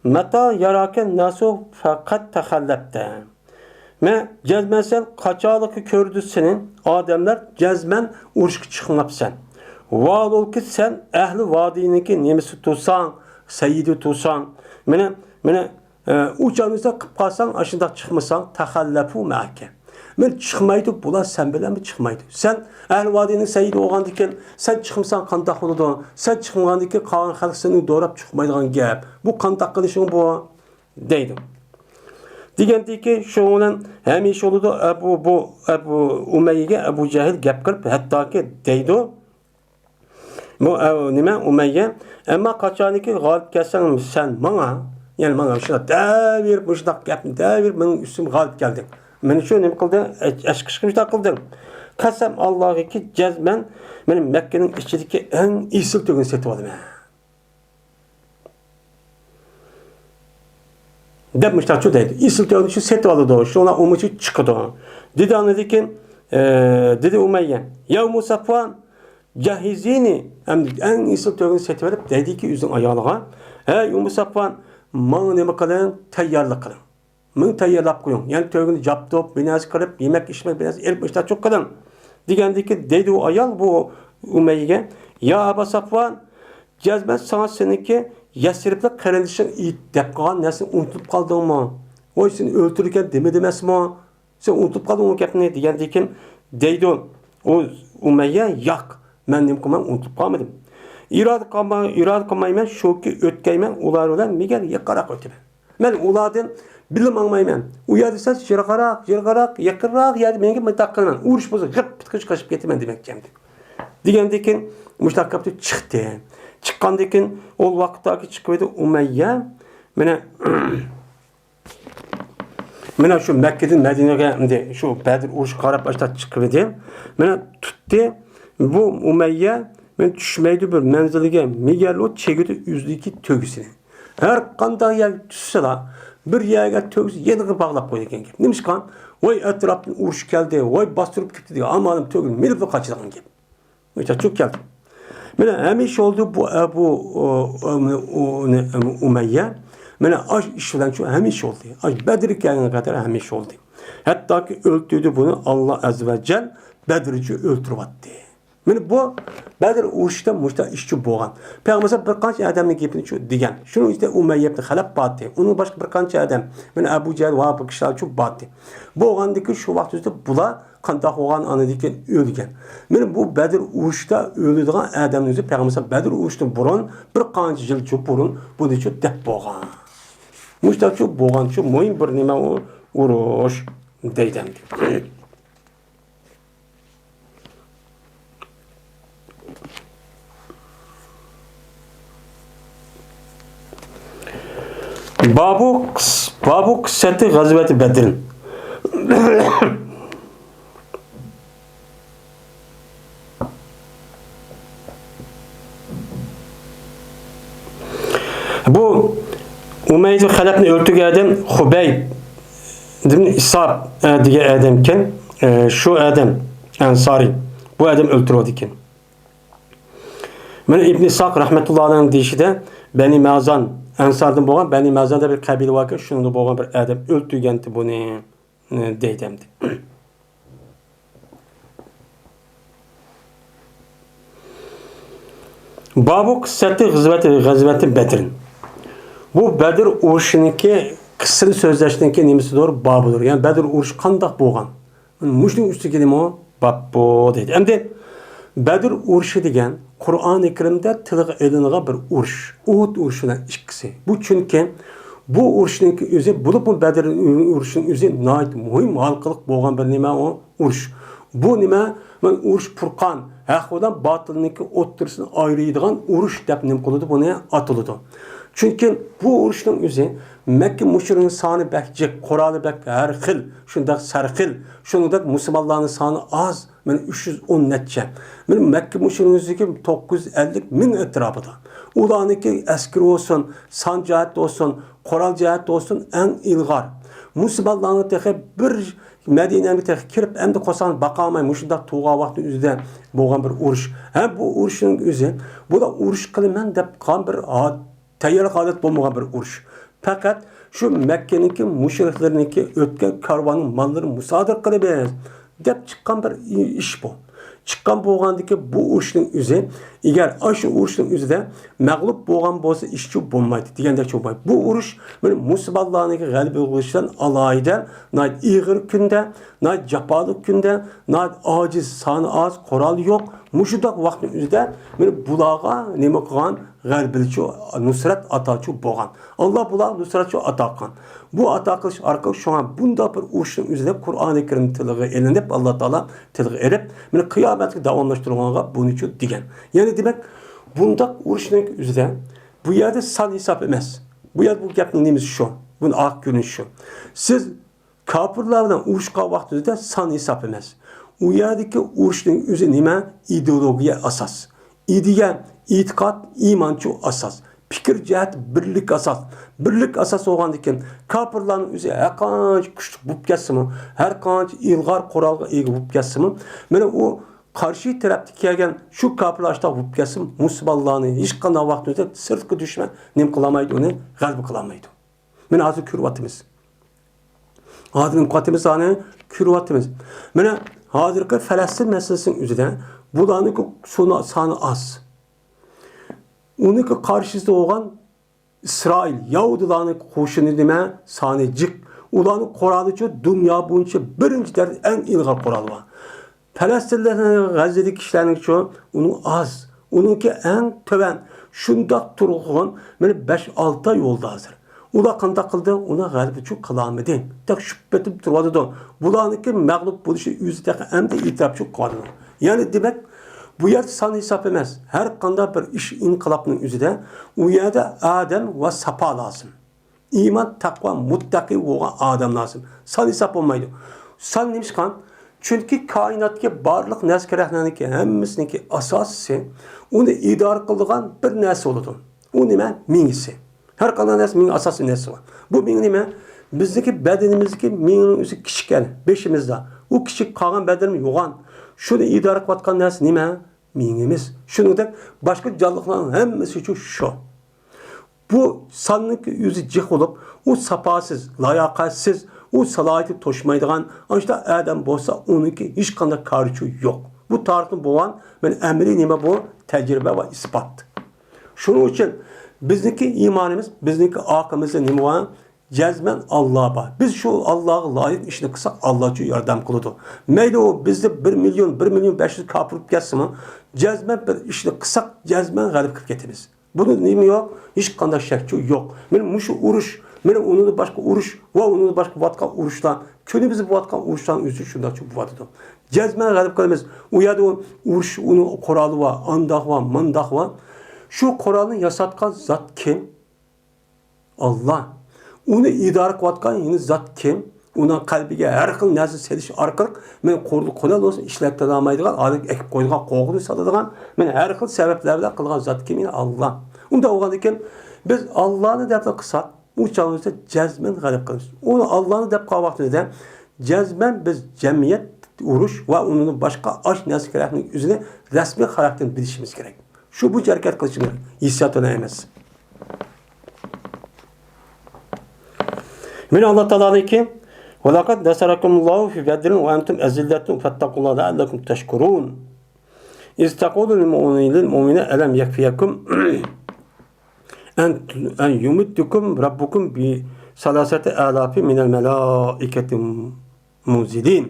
Speaker 1: meta yaraken nasu fakat tahallabda." Men cezbetsen qaçalıqı kördü senin adamlar cezmen urushga chiqmabsan. Valol ki sen ahli vadiyiniki nemisi tutsan, sayyidi tutsan, meni uçağınızda qilib qolsang, ashunda chiqmasan tahallafu ma'aka. Men chiqmaydi, bular sen bilan mi chiqmaydi? Sen ahli vadiyning sayyidi bo'lgandan keyin sen chiqmasan qanday bo'ladi? Sen chiqmagandan keyin qolgan xalq seni do'rab chiqmaydigan gap. Bu qanday qilishing bu deydi. Degandiki shu bilan hamisha bo'ladi Abu Umayyaga Abu Jahl gap qilib hattoki deydi. Bu nima Umayya, ammo qachoniki g'olib kelsang sen menga, ya'ni menga shuna davir bu shunday gapni davir mening ustim g'olib kelding. Men şu nima qildi? Ashqishqimda qildim. Qasam Allohga ki jazman men Makkaning ichidagi eng isil to'g'ini setib oldim. Deb müştaq deydi. İsil to'g'ini shu setib oldi. Shuna umuchi chiqdi. Dedi anladiki dedi Umeyye, ya Musafvan cahizini, en iyisi tövgünü setiverip dedi ki yüzün ayağlığa, ey Musafvan, bana ne bakalım, tayyarlık kılın. Mın tayyarlap koyun. Yani tövgünü captıp, binaz kırıp, yemek içmek, binaz elip işler çok kılın. Digendi ki dedi o ayal bu Umeyye, ya Aba Safvan, cezmez sana seninki Yesrib'le kardeşin dep kalgan nesin unutup kaldın mı? Oy seni öldürürken demedemez mi? Sen unutup kaldın o gapni digendi ki deydi o Umeyye yak. Ben nimkuman unutup kalmadım. İrad kalmayman şu ki ötkeymen ular olan miger yakarak ötüme. Ben uladın bilim almayman. Uyadıysa jırgarak, yakırrak yani mengi mıtakkınan. Uğruş bozu gıp tıkış kaşıp getirmen demek kemdi. Digendi ki müştak kaptı çıktı. Çıkkandan keyin o vaqtdagi chiqib Umayya mana shu Makkadan Madinaga shu Badr urushi qarab boshlab chiqib edi. Mana tutdi bu Umayya men tushmaydi bir manziliga megalo chegidi yuzdagi to'gisini. Har qanday yer tushsa bir yerga to'gisi yeniga bog'lab qo'ydi ekan. Nimishqan? Voy atrofdan urush keldi, voy bostirib ketdi degan amalim to'gini milib qochirgan gap. O'sha çok keldi. Mana hamisha oldu bu Umayya. Mana aş iş bilan shu hamisha oldu. Aş Badr kelganga kadar hamisha oldu. Hatta ki öldürdü bunu Allah azze ve cel Badr'ci öldürüp attı. Mana bu Badr urushda mushta ishchi bo'lgan. Payg'ambar bir qancha odamning gapini shu degan. Shuning ichida Umayya ibn Xalaf batdi. Uni boshqa bir qancha odam, mana Abu Jahl va bu kishilar shu batdi. Bo'lgandiki shu vaqtda bular qanday bo'lgan anidikan o'lgan. Mana bu Badr urushda o'ladigan odamning o'zi Payg'ambar Badr urushidan burun bir qancha yil burun buni shu deb bo'lgan. Mushta shu bo'lgan shu muhim bir nima urush deydi. Babu kıssati gazveti Bedir'in. Bu Umayya Xalafni öldürgen adam Hubeyb İsab diye adamken şu adam Ensari bu adam öldürüyordu iken. Mana İbn İshaq rahmetullahi alayhi deyişide Beni Mazan Ensardan bo'lgan Beni Mazanda bir qabila var ki shunda bo'lgan bir adam o'ltirgandi buni deydimdi. Babu qissati g'azvati Badr. Bu Badr urushiniki qissani so'zlashniki nimasi doğru babudur. Yani Badr urushi qanday bo'lgan? Mushning ustiga nima babbo deydi. Endi Badr urushi degan Qur'oni Karimda tilga ilingan bir urush. Uhud urushidan ikkisi. Bu chunki bu urushning o'zi bo'lib bu Badr urushining o'zi nihoyat muhim halqalik bo'lgan bir nima o urush. Bu nima? Men urush Furqon, haq bilan botilniki o'ttirisini ayiradigan urush deb nim qiladi, buni atiladi. Chunki bu urushning o'zi Makka mushriklarining soni bakjik, quroli bak har xil, shunday sarxil, shuningdek musulmonlarning soni az. Men 310 netçe. Men Mekke müşriklerining 950 ming etrafida. Ularniki askar olsun, son jihat olsun, qoral jihat olsun en ilg'or. Musulmonlarning texi bir Madinaga texi kirib endi qo'san baqa olmay mushunda tuğğa vaqti o'zida bo'lgan bir urush. Ha bu urushning o'zi, bu da urush qilaman deb qolgan bir tayyor holat bo'lmagan bir urush. Faqat şu Mekke'ninki müşrikleriniki o'tgan karvanning mollarini musodir qilib deb chiqqan bir ish bu. Chiqqan bo'lgandiki bu urushning o'zi, agar shu urushning o'zida mag'lub bo'lgan bo'lsa ishchi bo'lmaydi degandek bo'lmaydi. Bu urush mana musulmonlarning g'alaba qilishdan alayda, nayt ig'ir kunda, nayt jafoliq kunda, nayt ojiz, soni oz, qurol yo'q. Mushudaq vaqtning o'zida mana bularga nima qilgan g'albachi nusrat atachi bo'lgan. Alloh bular nusratchi ato qilgan. Bu ato qilish orqali shunga bunda bir urushning o'zida Qur'oni Karim tiliga elinib, Alloh taolo tiliga erib, mana qiyomatga davomlashtirganga buni uchun degan. Ya'ni demak, bunda urushning o'zida bu yerda son hisob emas. Bu yer bu gapning nimasi shu. Buni oq ko'rinish shu. Siz kofirlar bilan urushgan vaqtida son hisob emas. U yerdagi urushning o'zi nima? Ideologiya asos. İdiya, itiqad, imanchu asas. Fikir cihet birlik asas. Birlik asas olgan diken kapırların üzeri her kanç küçük bup kesimi, her kanç ilgar koralga egi bup kesimi. Mene o karşı tarafta kelgen şu kapırlaşta bup kesim musiballahını hiç kandan vaktinde sırtkı düşme nem kılamaydı onu galbi kılamaydı. Mene hazır kürvatımız. Hazır kürvatımız hani kürvatımız. Mene hazırki Filistin meselesinin üzerine bulanın sonu sanı az. Onun karşısında olan İsrail, Yahudilerin koşunu deme sani cık. Ulanın koralıcı dünya boyunca birinci derdi en ilgar koralı var. Filistinlilerin Gazze'deki kişilerin çoğu onun az. Onunki en töven. Şunda turğun, böyle 5-6 yolda hazır. Ula kanda kıldı, ona galibi çok kılamedi. Tek şüphetip durmadı da. Bulanınki mağlup buluşu yüzdeki hem de itiraf çok kaldı. Yani demek bu yer san hesap etmez. Her kanda bir iş inkılapının yüzüde o yerde Adem ve sapa lazım. İman, takva, muttaki olan adam lazım. San hesap olmaydı. San neymiş kan? Çünkü kainattaki barlıq nəzkərəklərinki, həmimisinki asası onu idare kıldıgan bir nəsi oldu. O nime? Mingisi. Her kalan nəsi, mingin asası nəsi var. Bu mingin nime? Bizdeki bedenimizdeki minginin üstü kişikken, beşimizde. O kişi kalan bedenimiz yoğan. Şunu idare kılatkan nəsi nime? Mingimiz. Şunu da başka canlıların hemisi şu. Bu sanlık yüzü cih olup, o sapasız, layakatsiz, o salayeti toşmaydıgan, işte Adem bolsa onunki hiç kanda karşı yok. Bu tarihin boğan, ben emri nime bu? Tecrübe ve ispat. Şunun için bizdeki imanımız, bizdeki akımızda nime var? Cezmen Allah'a bak. Biz şu Allah'a layık işini kısak Allah'cı yardım kılıdı. Meyli o bizde 1 milyon 500 kapırıp gelsin mi? Cezmen bir işini kısak cezmen galip kılıp getiriz. Bunun neymi yok? Hiç kanda şekçi yok. Benim şu uruş, benim onun da başka uruş, ve onun da başka vatkan uruştan, könümüzü bu vatkan uruştan üzü şundan çok bu vatıdı. Cezmen galip kılımız. O ya da o uruş, onun koralı var, andah var, mandah var. Şu koralını yasatkan zat kim? Allah. Onu idare kılatkan yine zat kim? Ona kalbiga her xil narsa selish orqali men qo'l olsa ishlatib olmaydigan, hozir ekib qo'ygan qo'g'ini soladigan, men har xil sabablar bilan qilgan zot kim? Allah. Unda bo'lgan ekan biz Allohni deb qilsak, u chog'imizda jazman g'alab qilamiz. Uni Allohni deb qilgan vaqtida jazman biz jamiyat urush va uning boshqa osh narsalarning o'zini rasmiy xarakterini bilishimiz kerak. Shu bu harakat qilishimiz kerak. Hissiyotini emas. Men Alloh taolo'niki وَلَقَدْ نَصَرَكُمُ اللّٰهُ فِي بَدْرٍ وَأَنْتُمْ أَذِلَّةٌ فَاتَّقُوا اللّٰهَ لَعَلَّكُمْ تَشْكُرُونَ إِذْ تَقُولُ لِلْمُؤْمِنِينَ أَلَمْ يَكْفِيكُمْ أَنْ يُمِدَّكُمْ رَبُّكُمْ بِثَلَاثَةِ آلَافٍ مِنَ الْمَلَائِكَةِ مُنْزِلِينَ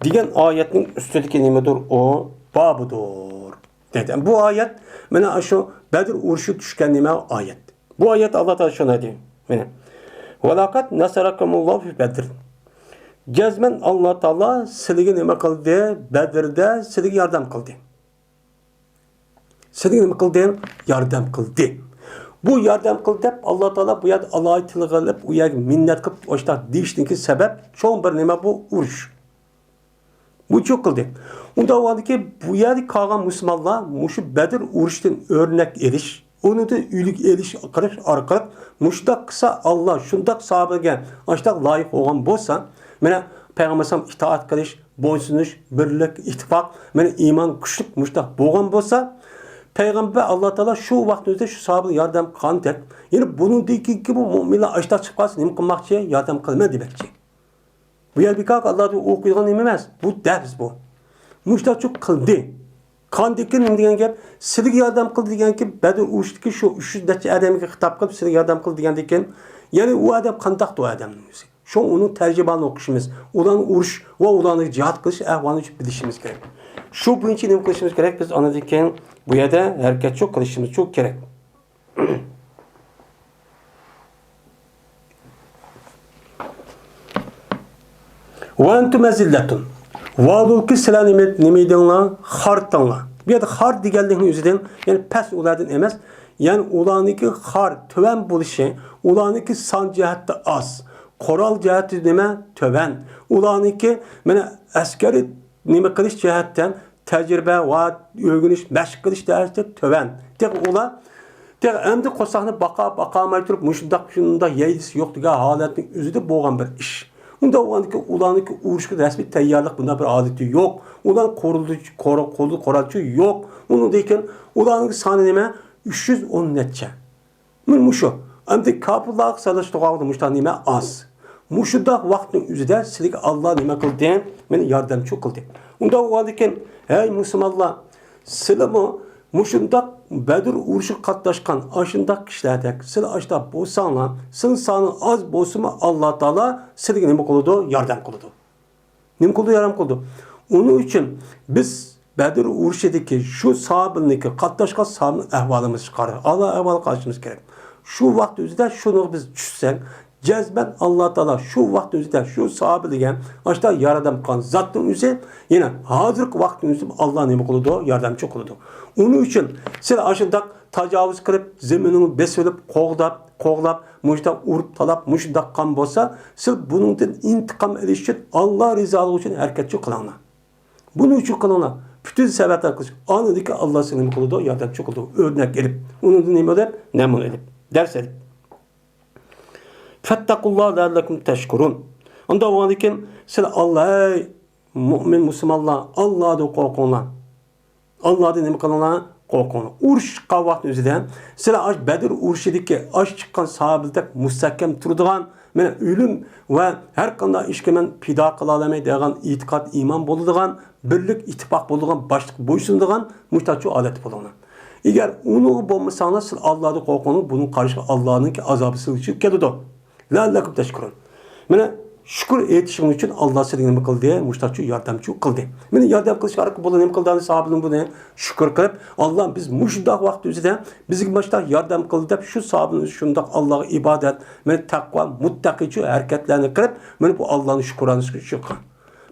Speaker 1: Diyen ayetin üstündeki nimedir o babıdır. Dedi. Bu ayet bana şu Bedir uruşu düşken nime ayet. Bu ayet Allah Teala şuna diyor. وَلَقَدْ نَصَرَكُمُ اللّٰهُ فِي بَدْرٍ Cezmen Allah Teala sizge nime kıldı? Bedir'de sizge yardım kıldı. Sizge nime kıldı? Yardım kıldı. Bu yardım kıldı Allah Teala bu yerde Allah'ı tilgılıp bu yer minnet kılıp o işte değiştiğindeki sebep çoğun bir nime bu uruş. Bu çok kıldı. Onda vardı ki bu yerde kalan Müslümanlar şu Bedir uruştan örnek eriş. Onu da üylük eliş arkalık muştak kısa Allah şundak sahabege açtak layık olan bolsa mene Peygambersam itaat kılış, boysunuş, birlik, ittifak mene iman güçlük muştak boğan bolsa Peygamber Allah Teala şu vaktimizde şu sahabeye yardım kantek yani bunun deki gibi müminler açtak çıkmasın nime kılmakçıya yardım kılmaya demekçi. Bu yer bir kalk Allah'ta okuyduğun nimemez. Bu ders bu. Muştak çok kıldı. Kandikin degan gap sizga yordam qil degan ki Bedir urushdagi shu 300 dacha odamga xitob qilib sizga yordam qil degan ekan. Ya'ni u odam qandaq bu odamning o'zi. Shu uning tarjimonini o'qishimiz, ularni urush va ularni jihad qilish ahvolini bilishimiz kerak. Shu birinchi nima qilishimiz kerak? Biz anadan keyin bu yerda harakat çok qilishimiz çok kerak. Wa antum azillatun Vadulki sizler nimeydiğinler harttanlar. Bir yerde hart digelliğinin yüzüden yani pes ulardan emez. Yani ulanıki hart töven buluşu, ulanıki san cihette az. Koral cihette nime töven. Ulanıki mene askeri nime kılış cihetten tecrübe ve övgünüş, meşk kılış derste töven. Tek ula Endi qo'saqni baqamay turib, shunda yeyisi yo'q degan holatning o'zida bo'lgan bir ish. Unda ularniki urushga rasmiy tayyorlik bunda bir odati yo'q. Ular qo'rquvchi yo'q. Undan ularning soni nima? 310 necha. Mushu. Endi kafirlar salashtirganda mushta nima az. Mushunda vaqtning o'zida sizga Alloh nima qildi? Meni yordamchi qildi. Unda ularniki, "Ey musulmonlar, sizlarmi mushunda Bedir urushi qatnashgan ashundaq kishilardek sizlar ashda bo'lsanglar, sizlar soni az bo'lsa-mu Alloh taolo sizlarga nima qiladi? Yordam qiladi." Nima qildi? Yordam qildi. Uning uchun biz Bedir urushidagi shu sahobalarniki qatnashgan sahobaning ahvolimizni chiqarib, Alloh ahvoliga qarashimiz kerak. Shu vaqt o'zida shuni biz tushsak, cezben Allah Teala şu vaqt o'zida shu sahobalarga ashta yordam qilgan zotning o'zi yana hozirgi vaqtning o'zida Alloh nima qiladi? Yordamchi qiladi. Uning uchun siz ashundaq tajovuz qilib, zaminini besilib, qo'g'lab, mujda urib talab, mujda qan bo'lsa, siz buningdan intiqom olish uchun Alloh rizoligi uchun harakatchi qilinglar. Buning uchun qilinglar. Bütün sebepler qilish. Anidagi Alloh sizni nima qiladi? Yordamchi qiladi. O'rnak elib, undan nima deb? Namun elib, dars elib. Fettakullah la'allakum teşkurun. Onda olanken siz Allah, mümin Müslümanlar, Allah'dan korkunlar. Allah'dan nima qilinglar? Korkunlar. Urush chiqqan vaqt o'zida siz Bedir urushidagi chiqqan sahobalar mustahkam turadigan, mana o'lim va har qanday ishga men fido qila olmaydigan e'tiqod, iymon bo'ladigan, birlik, ittifoq bo'ladigan, boshliq bo'ysunadigan muhtaç odat bo'linglar. Agar uni bo'lmasangiz siz Allohdan qo'rqinglar, buning qarshi Allohning azobi sizga keladi. La'allakum teşkurun. Mana shukr etishing uchun Alloh sizga nima qildi? Mushtachu yordamchi qildi. Meni yordam qilish orqali bu nima qildi? Sahobalar buni shukr qilib, Alloh biz mushundaq vaqt o'zida bizga mushtaç yordam qildi deb shu sahobalar shundaq Allohga ibodat, meni taqvo, muttaqichi harakatlarni qilib, meni bu Allohning shukrani qilgan.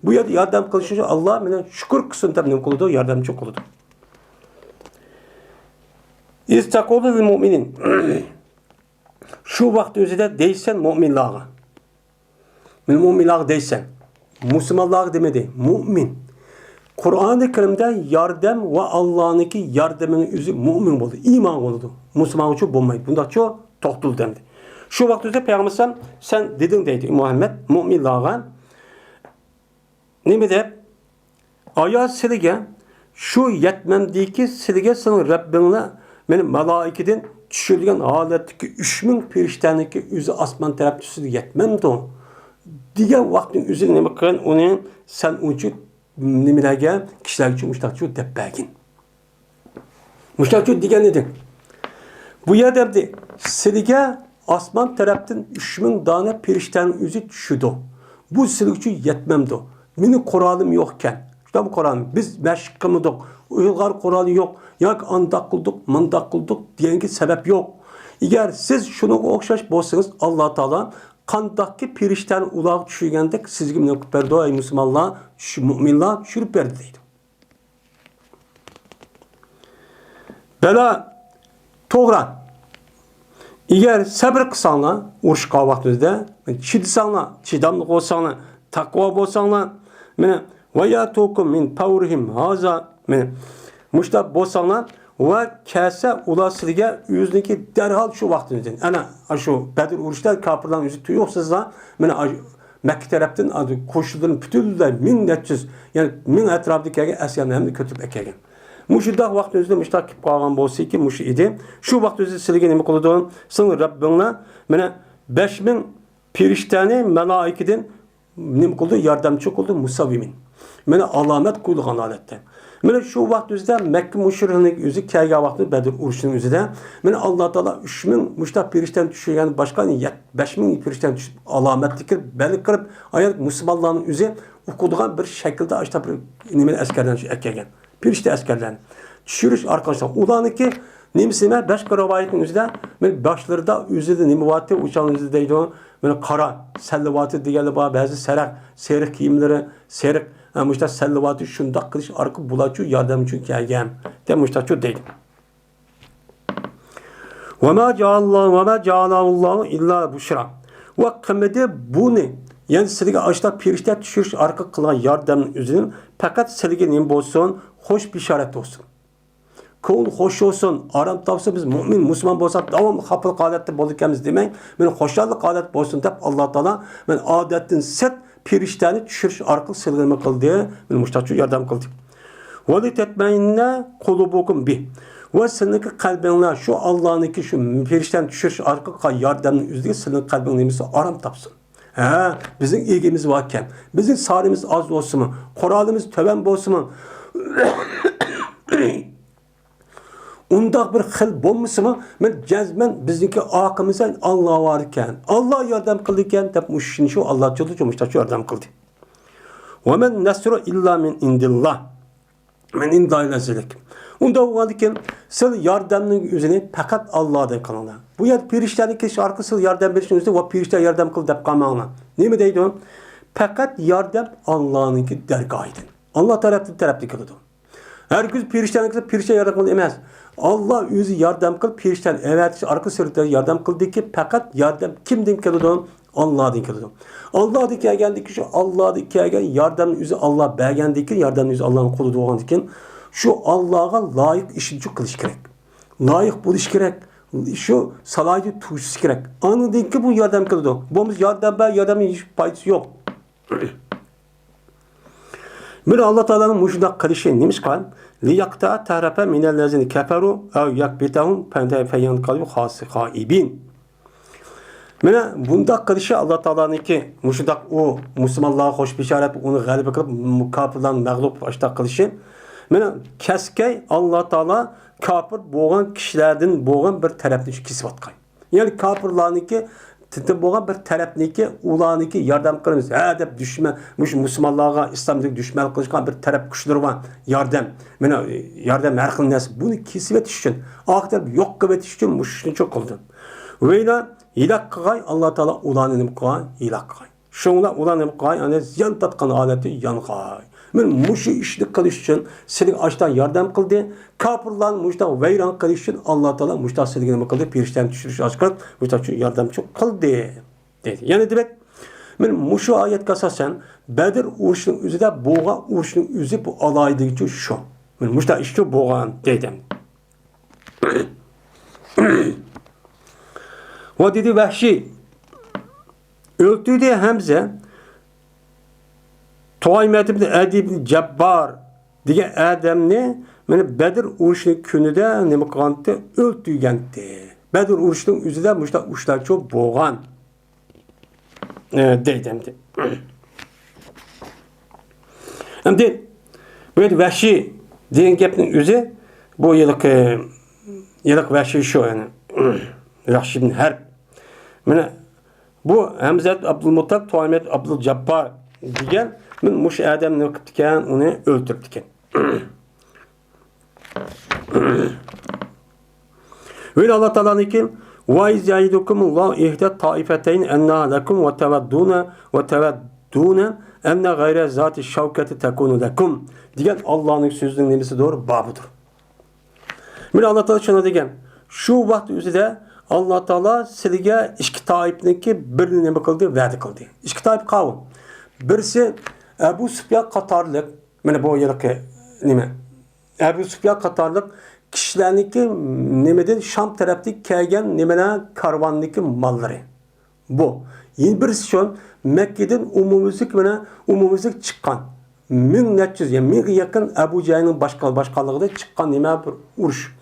Speaker 1: Bu yerda yordam qilish uchun Alloh meni shukr qilsin deb nima qildi? Yordamchi qildi. İstaqulu lil mu'minin. Şu vaqt o'zida deysan mu'minlarga. Men mu'minlar deysan. Müslümanlar demedi. Mu'min. Kur'an-ı Kerim'de yardım ve Allah'ınki yardımının özü mu'min oldu. İman oldu. Müslüman için bulmaydı. Bunda çok toxtul demdi. Şu vaqt o'zida Peygamber sen dedin deydi Muhammed mu'minlarga. Nima deb? Ayat sizga şu yetmemdiki sizga senin Rabbinle benim malaikeden düşürülgen haletdeki 3000 perişteniki özü asman tarafçısı yetmemdi o. Diğer vaktin özü nima qilgan onun sen uçu nimalarga kishilar uchun mushtaqchu deb bergin. Mushtaqchu degan edi. Bu yerda dedi sizga asman tarafdan 3000 dona periştening o'zi tushdi. Bu sizga uchun yetmemdi. Meni quralim yo'qkan. Şuna bu Kur'an biz meşk qilmadik. Uygar Kur'anı yok. Yak andaq qildik, mandaq qildik deyengi sebep yok. Eğer siz şunu o'xshash bo'lsangiz Allah Teala qandaqki perişteni ulaq tushirgandek sizga nima qilib berdi ey musulmonlar, shu mu'minlar tushirib berdi deydi. Bela to'g'ri. Eğer sabr qilsanglar, urushqa vaqtida, chidasanglar, chidamli bo'lsanglar, taqvo bo'lsanglar, mana ve yatukum min pawrihim haza men mushtab bo'lsanglar va kasa ular sizga o'ziniki darhol shu vaqtinizdan ana shu Bedir urushda kafirlar o'zi tuyuqsizlar mana Mekke tarafdan qo'shinlarni butunlay 1400 ya'ni 1000 atrofidagi askarlarni ko'tarib kelgan. Mushundaq vaqt o'zida mushtaqib qolgan bo'lsa-ki, mush edi. Shu vaqt o'zida sizga nima qiladi? Sizning Rabbinglar mana 5000 perishtani malaikadan nima qildi? Yordamchi qildi musavvimin. Mana alamet qo'yilgan holatda. Mana shu vaqt o'zida Makka mushriklarining o'zi kelgan vaqtda Bedir urushining o'zida mana Alloh taolo 3000 mushtaq perishtan tushirgan boshqa 5000 perishtan tushib alomatlikni belgi qilib ayol musulmonlarning o'zi o'qidigan bir shaklda ashta bir nima askarlarni kelgan. Perishta askarlarni tushirish arkadaşlar ularniki nimsime başka rivoyatning o'zida men boshlarida o'zida nima vaqti o'shanizda deydi mana qora sallavati deganlar bor ba'zi seriq kiyimlari seriq muşta sallavati shundoq qilish orqali bularchu yordamchi kelgan deb mushtachu deydi. Va ma ja'alallahu illa bushra. Va qimidi buni yani sizga ashta perishta tushirish orqali qilgan yordamning o'zining faqat sizga nima bo'lsin, xo'sh bishorat bo'lsin. ko'ngil xo'sh olsun, aram topsa biz mo'min, musulmon bo'lsak, davomli xafal holatda bo'lganmiz demang. Men xushallik holat bo'lsin deb Alloh taolo men odatdan set perishtani tushirish orqali silg'inma qildi. Men mushtachu yordam qildi. Va tatmayinna qulubukum bi. Va sizniki qalbinglar shu Allohniki shu perishtani tushirish orqali yordamning o'ziga sizning qalbingiz aram topsin. Ha, bizning egimiz var ekan, bizning sarimiz az olsunmi, qurolimiz töven bo'lsinmi, undaq bir xil bo'lmasimi, men jazman bizniki oqimiz Alloh var ekan, Alloh yordam qildi ekan deb mushini shu Alloh cho'lcha yordam qildi. Va men nasru illa min indillah. Men indaylazilik. Unda o'g'andikin siz yordamning o'zini faqat Allohdan qilinglar. Bu yer perishtaning kesh orqali siz yordam berishni o'zida va perishta yordam qil deb qolmanglar. Nima deydi? Faqat yordam Allohning dargohidan. Alloh tarafdan keladi. Her gün perişte yardım kıldı emez. Allah özü yardım kıl, perişten evet arka sırtları yardım kıldı ki fakat yardım kimden kıldı? Allah'dan kıldı. Allah'dan geldi ki şu Allah'dan gel yardım özü Allah beğendi ki yardım özü Allah'ın kulu doğan diken şu Allah'a layık işini çok kılış gerek. Layık buluş gerek. Şu salayı tuşuz gerek. Anladın ki bu yardım kıldı. Bomuz yardımın hiç faydası yok. Bir Allah Teala'nın müşdak kılışı neymiş kan? Liyakta tarafa minellezini keferu ev yakbitahum feyan kalbu haibin. Mene bunda kılışı Allah Teala'nın ki müşdak o Müslümanlığa hoş bişaret onu galiba kılıp kafirden mağlup açta kılışı. Mene keskey Allah Teala kafir boğan kişilerden boğan bir tarafını kesip atkay. Yani kafirlerin ki Tinte boğa bir tarafniki, ulaniki yardım kılınız. Dep düşman, Müslümanlığa, İslam'daki düşman kılışkan bir taraf kuşları var. Yardım. Mene yardım her kıl nesi. Bunu kesip için. Aktar yok kıvet için müşrikini çok kıldı. Böyle ilak kıgay Allah Teala ulanını kıgay, ilak kıgay. Şunla ulanını kıgay, yani ziyan tatkan aleti yan kıgay. Men muşu işlik kılış için senin açtan yardım kıldı. Kapırlan muştan veyran kılış için Allah Teala muştan silgini kıldı. Pirişten düşürüş açıklat. Muştan yardım çok kıldı. Dedi. Yani demek men muşu ayet kasasen Bedir uğuşunun üzü de boğa uğuşunun üzü bu alaydı için şu. Men muştan işte boğan dedim. O dedi Vahşi öldürdü Hamza Tuaymet ibn Adi ibn Cabbar diye adamni meni Bedir urushning kunida nima qilgandi? O'ldirgandi. Bedir urushining o'zida mushta ushlar ko'p bo'lgan. Deydi. Endi bu Vahşi degan gapning o'zi bu yiliq Vahşi shu yani. Vahşi ibn Harb. Mana bu Hamzat Abdulmuttalib Tuaymet Abdul Cabbar degan men mush adam nima qilib ekan, uni o'ldirib ekan. Ve Allah Teala'nınki ve izyayidukumullahu ihda taifeteyn enna lekum ve tevedduna enne gayre zati şavketi tekunu lekum diyen Allah'ın sözünün nemesi doğru babıdır. Men Allah Teala şuna degen şu vaqt üzerinde Allah Teala sizga ikki taifninki birini nima qildi? Va'da qildi. Ikki taif qavm. Birisi Ebu Süfyan qatorliq, mana bu yerga nima? Ebu Süfyan qatorliq kishilarniki nimadan Sham tarafdan kelgan nimalar karvonniki mollari. Bu. Yana birisi shu Makkadan umumizlik chiqqan. 1400 yani 1000 yaqin Abu Jahlning boshqaligida chiqqan nima bir urush.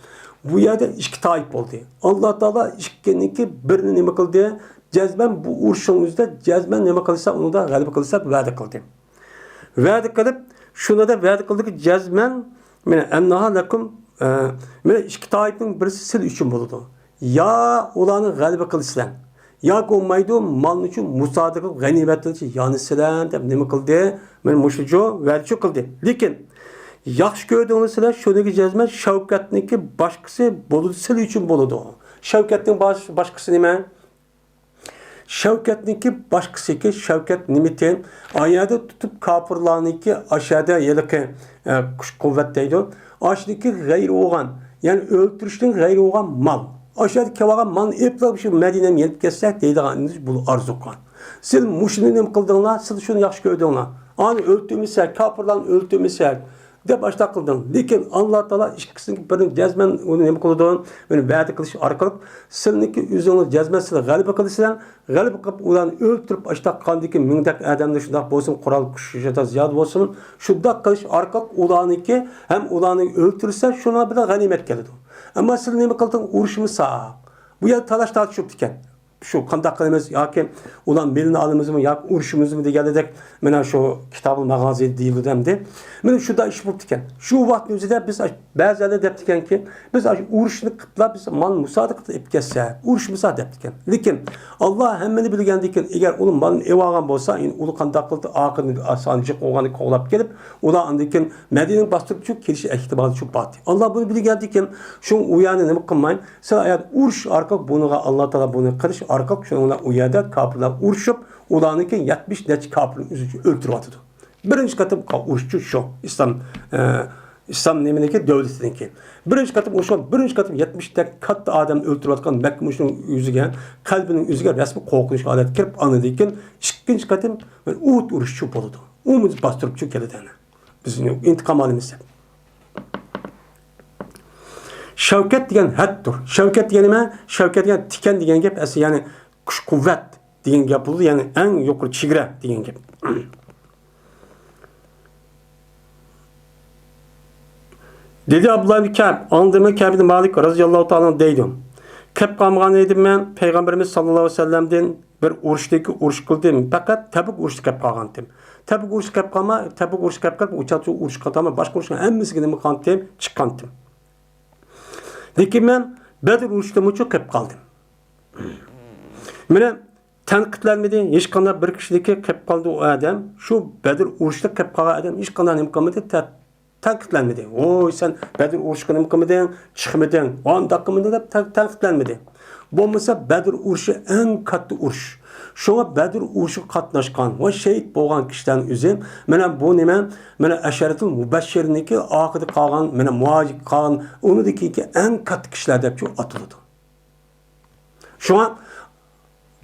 Speaker 1: Bu yerda ikki toif bo'ldi. Alloh taolo ikkiniki birini nima qildi? Jazman bu urushning o'zida jazman nima qilsa, unda g'alaba qilsa va'da qildi. Va'da qilib, shunda da va'da qildiki jazman mana annaha lakum mana ikki toifning birisi siz uchun bo'ladi. Ya ularni g'alaba qilsizlar. Yoki olmaydi molni uchun musodiqa g'animatlar uchun yonisizlar deb nima qildi? Mana mushujo va'da qildi. Lekin yaxshi ko'rdingizlar, shuniki jazman Shavkatniki boshqasi bo'ladi, siz uchun bo'ladi. Shavkatning boshqasi nima? Shavkatniki boshqasiki Shavkat nimiten oyada tutib kofirlarniki aşağıda yiliqi kuch quvvat deydi. Ashniki g'ayri o'g'an, ya'ni o'ltirishning g'ayri o'g'an mal. Aşağıda kelgan mal eplab shu Madinaga yetib kelsak deydiganingiz bu arzu qilgan. Siz mushuni nima qildinglar? Siz shuni yaxshi ko'rdinglar. Ani o'ltirmasak, kofirlarni o'ltirmasak, deb başta kıldın. Lekin Allah Teala ikkisini birini cezmen onu nima qiladi? Buni va'da qilish orqali sizniki o'zingiz cezmensizlar g'alaba qilasizlar. G'alaba qilib ularni o'ltirib başta qandiki mingdak odamlar shundoq bo'lsin, qurol kuchida ziyod bo'lsin. Shundoq qilish orqali ularniki ham ularni o'ltirsa shuna bilan g'animat keladi. Ammo siz nima qilding? Urushmisa. Bu yer talash tortishib ekan. Şu qandaq qilamiz yoki ulan belini alamizmi yoki urushimizmi deganidek mana shu kitobul mag'ozi deyildimdi. Mana shunda ish bo'lib ekan. Shu vaqt o'zida biz ba'zida deb ekanki, biz urushni qilib biz mal musodiq qilib ketsa, urushmisa deb ekan. Lekin Alloh hammani bilgandan keyin agar uni malni evagan bo'lsa, uni qandaq qildi oqirini asonchiq o'g'ani qo'lab kelib, ular undan keyin Madinaga bostirib shu kelish ehtimoli shu bor. Alloh buni bilgandan keyin shu u yerni nima qilmayın. Siz ayat urush orqali buniga Alloh taolo buni qilish orqali shunlar u yerda kofirlar urushib, ularniki 70 necha kofirni o'ltirib atadi. Birinchi qatim urushchi shu İslam neminiki devletiniki. Birinchi qatim o'sha birinchi qatim 70 ta katta odam o'ltirayotgan Makka mushrining yuziga, qalbining yuziga rasmiy qo'rqinish holat kirib anadikin ikkinchi qatim Uhud urushi bo'ladi. Umid bostirib keladi. Bizning intiqom olamiz. Shavkat degan haddir. Shavkat degani nima? Shavkat degan tikan degan gap asli ya'ni kuch quvvat degan gap bo'ldi, ya'ni eng yuqori chegara degan gap. Dedi Abdullah ibn Ka'b, andırma Ka'b ibn Malik radıyallahu ta'ala deydi. Ka'b qalmagan edim men Peygamberimiz sallallahu aleyhi ve sellem'den bir urushdagi urush qildim. Faqat Tabuk urushi Ka'b qalgandim. Tabuk urushi Ka'b qalma, Tabuk urushi Ka'b qalib, uçatı urush qildim, boshqa urushga hammasiga nima qildim, chiqqandim. Lekin men Badr urushida mucho Ka'b qaldim. Meni tanqidlanmadi, hech qanday bir kishiniki Ka'b qaldi o odam, shu Badr urushida Ka'b qalgan odam hech qanday nima qilmadi, tanqidlanmadi. Oy sen Badr urushga nima qilmading, chiqmading, onda qilmading deb tanqidlanmadi. Bo'lmasa Badr urushi eng katta urush. Şuna Badr uruşu qatnaşqan va şehit bo'lgan kishilarning o'zi mana bu nima? Mana asharatul mubashshirniki oxirida qolgan, mana muhojir qolgan, unidagi eng katta kishilar deb atiladi. Shuna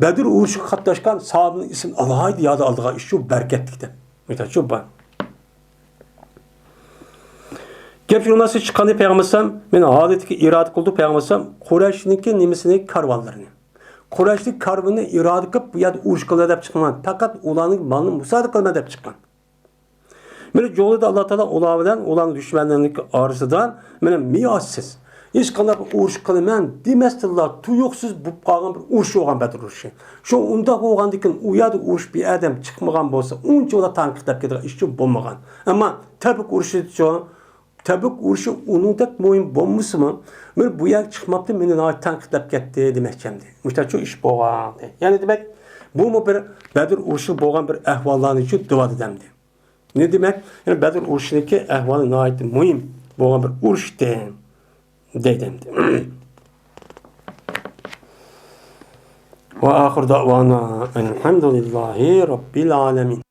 Speaker 1: Badr uruşu qatnaşqan sahabening ismini alohida yod oldigan ish shu barkatlikda. Aytadi shu bor. Gap shunasi chiqqanda payg'ambar men holatga iroda qildi payg'ambar Qurayshninki nimasini karvonlarini. Qurayshlik karvonni iroda qilib bu yerda urush qiladi deb chiqman. Faqat ularning malni musodiq qilma deb chiqqan. Mana yo'lida Alloh taolo ular bilan ularning dushmanlarining orasidan mana miyossiz hech qanday urush qilman demasdilar, tuyuqsiz bo'lib qolgan bir urush bo'lgan Badr urushi. Shu unda bo'lgandan keyin u yerda urush bir odam chiqmagan bo'lsa, uncha ular tanqidlab ketgan ish bo'lmagan. Ammo Tabuk urushi uningdek muhim bo'lmasimi? Men bu yer chiqmabdi, meni tanqidlab ketdi demoqchimdi. Mushta shu ish bo'lgan. Ya'ni demak, bu bir Badr urushi bo'lgan bir ahvollarni shu duvadi demdi. Ne demak? Yani Badr urushiniki ahvoli nihoyat muhim bo'lgan bir urushdi deydimdi. Ve ahir davana elhamdülillahi rabbil alamin.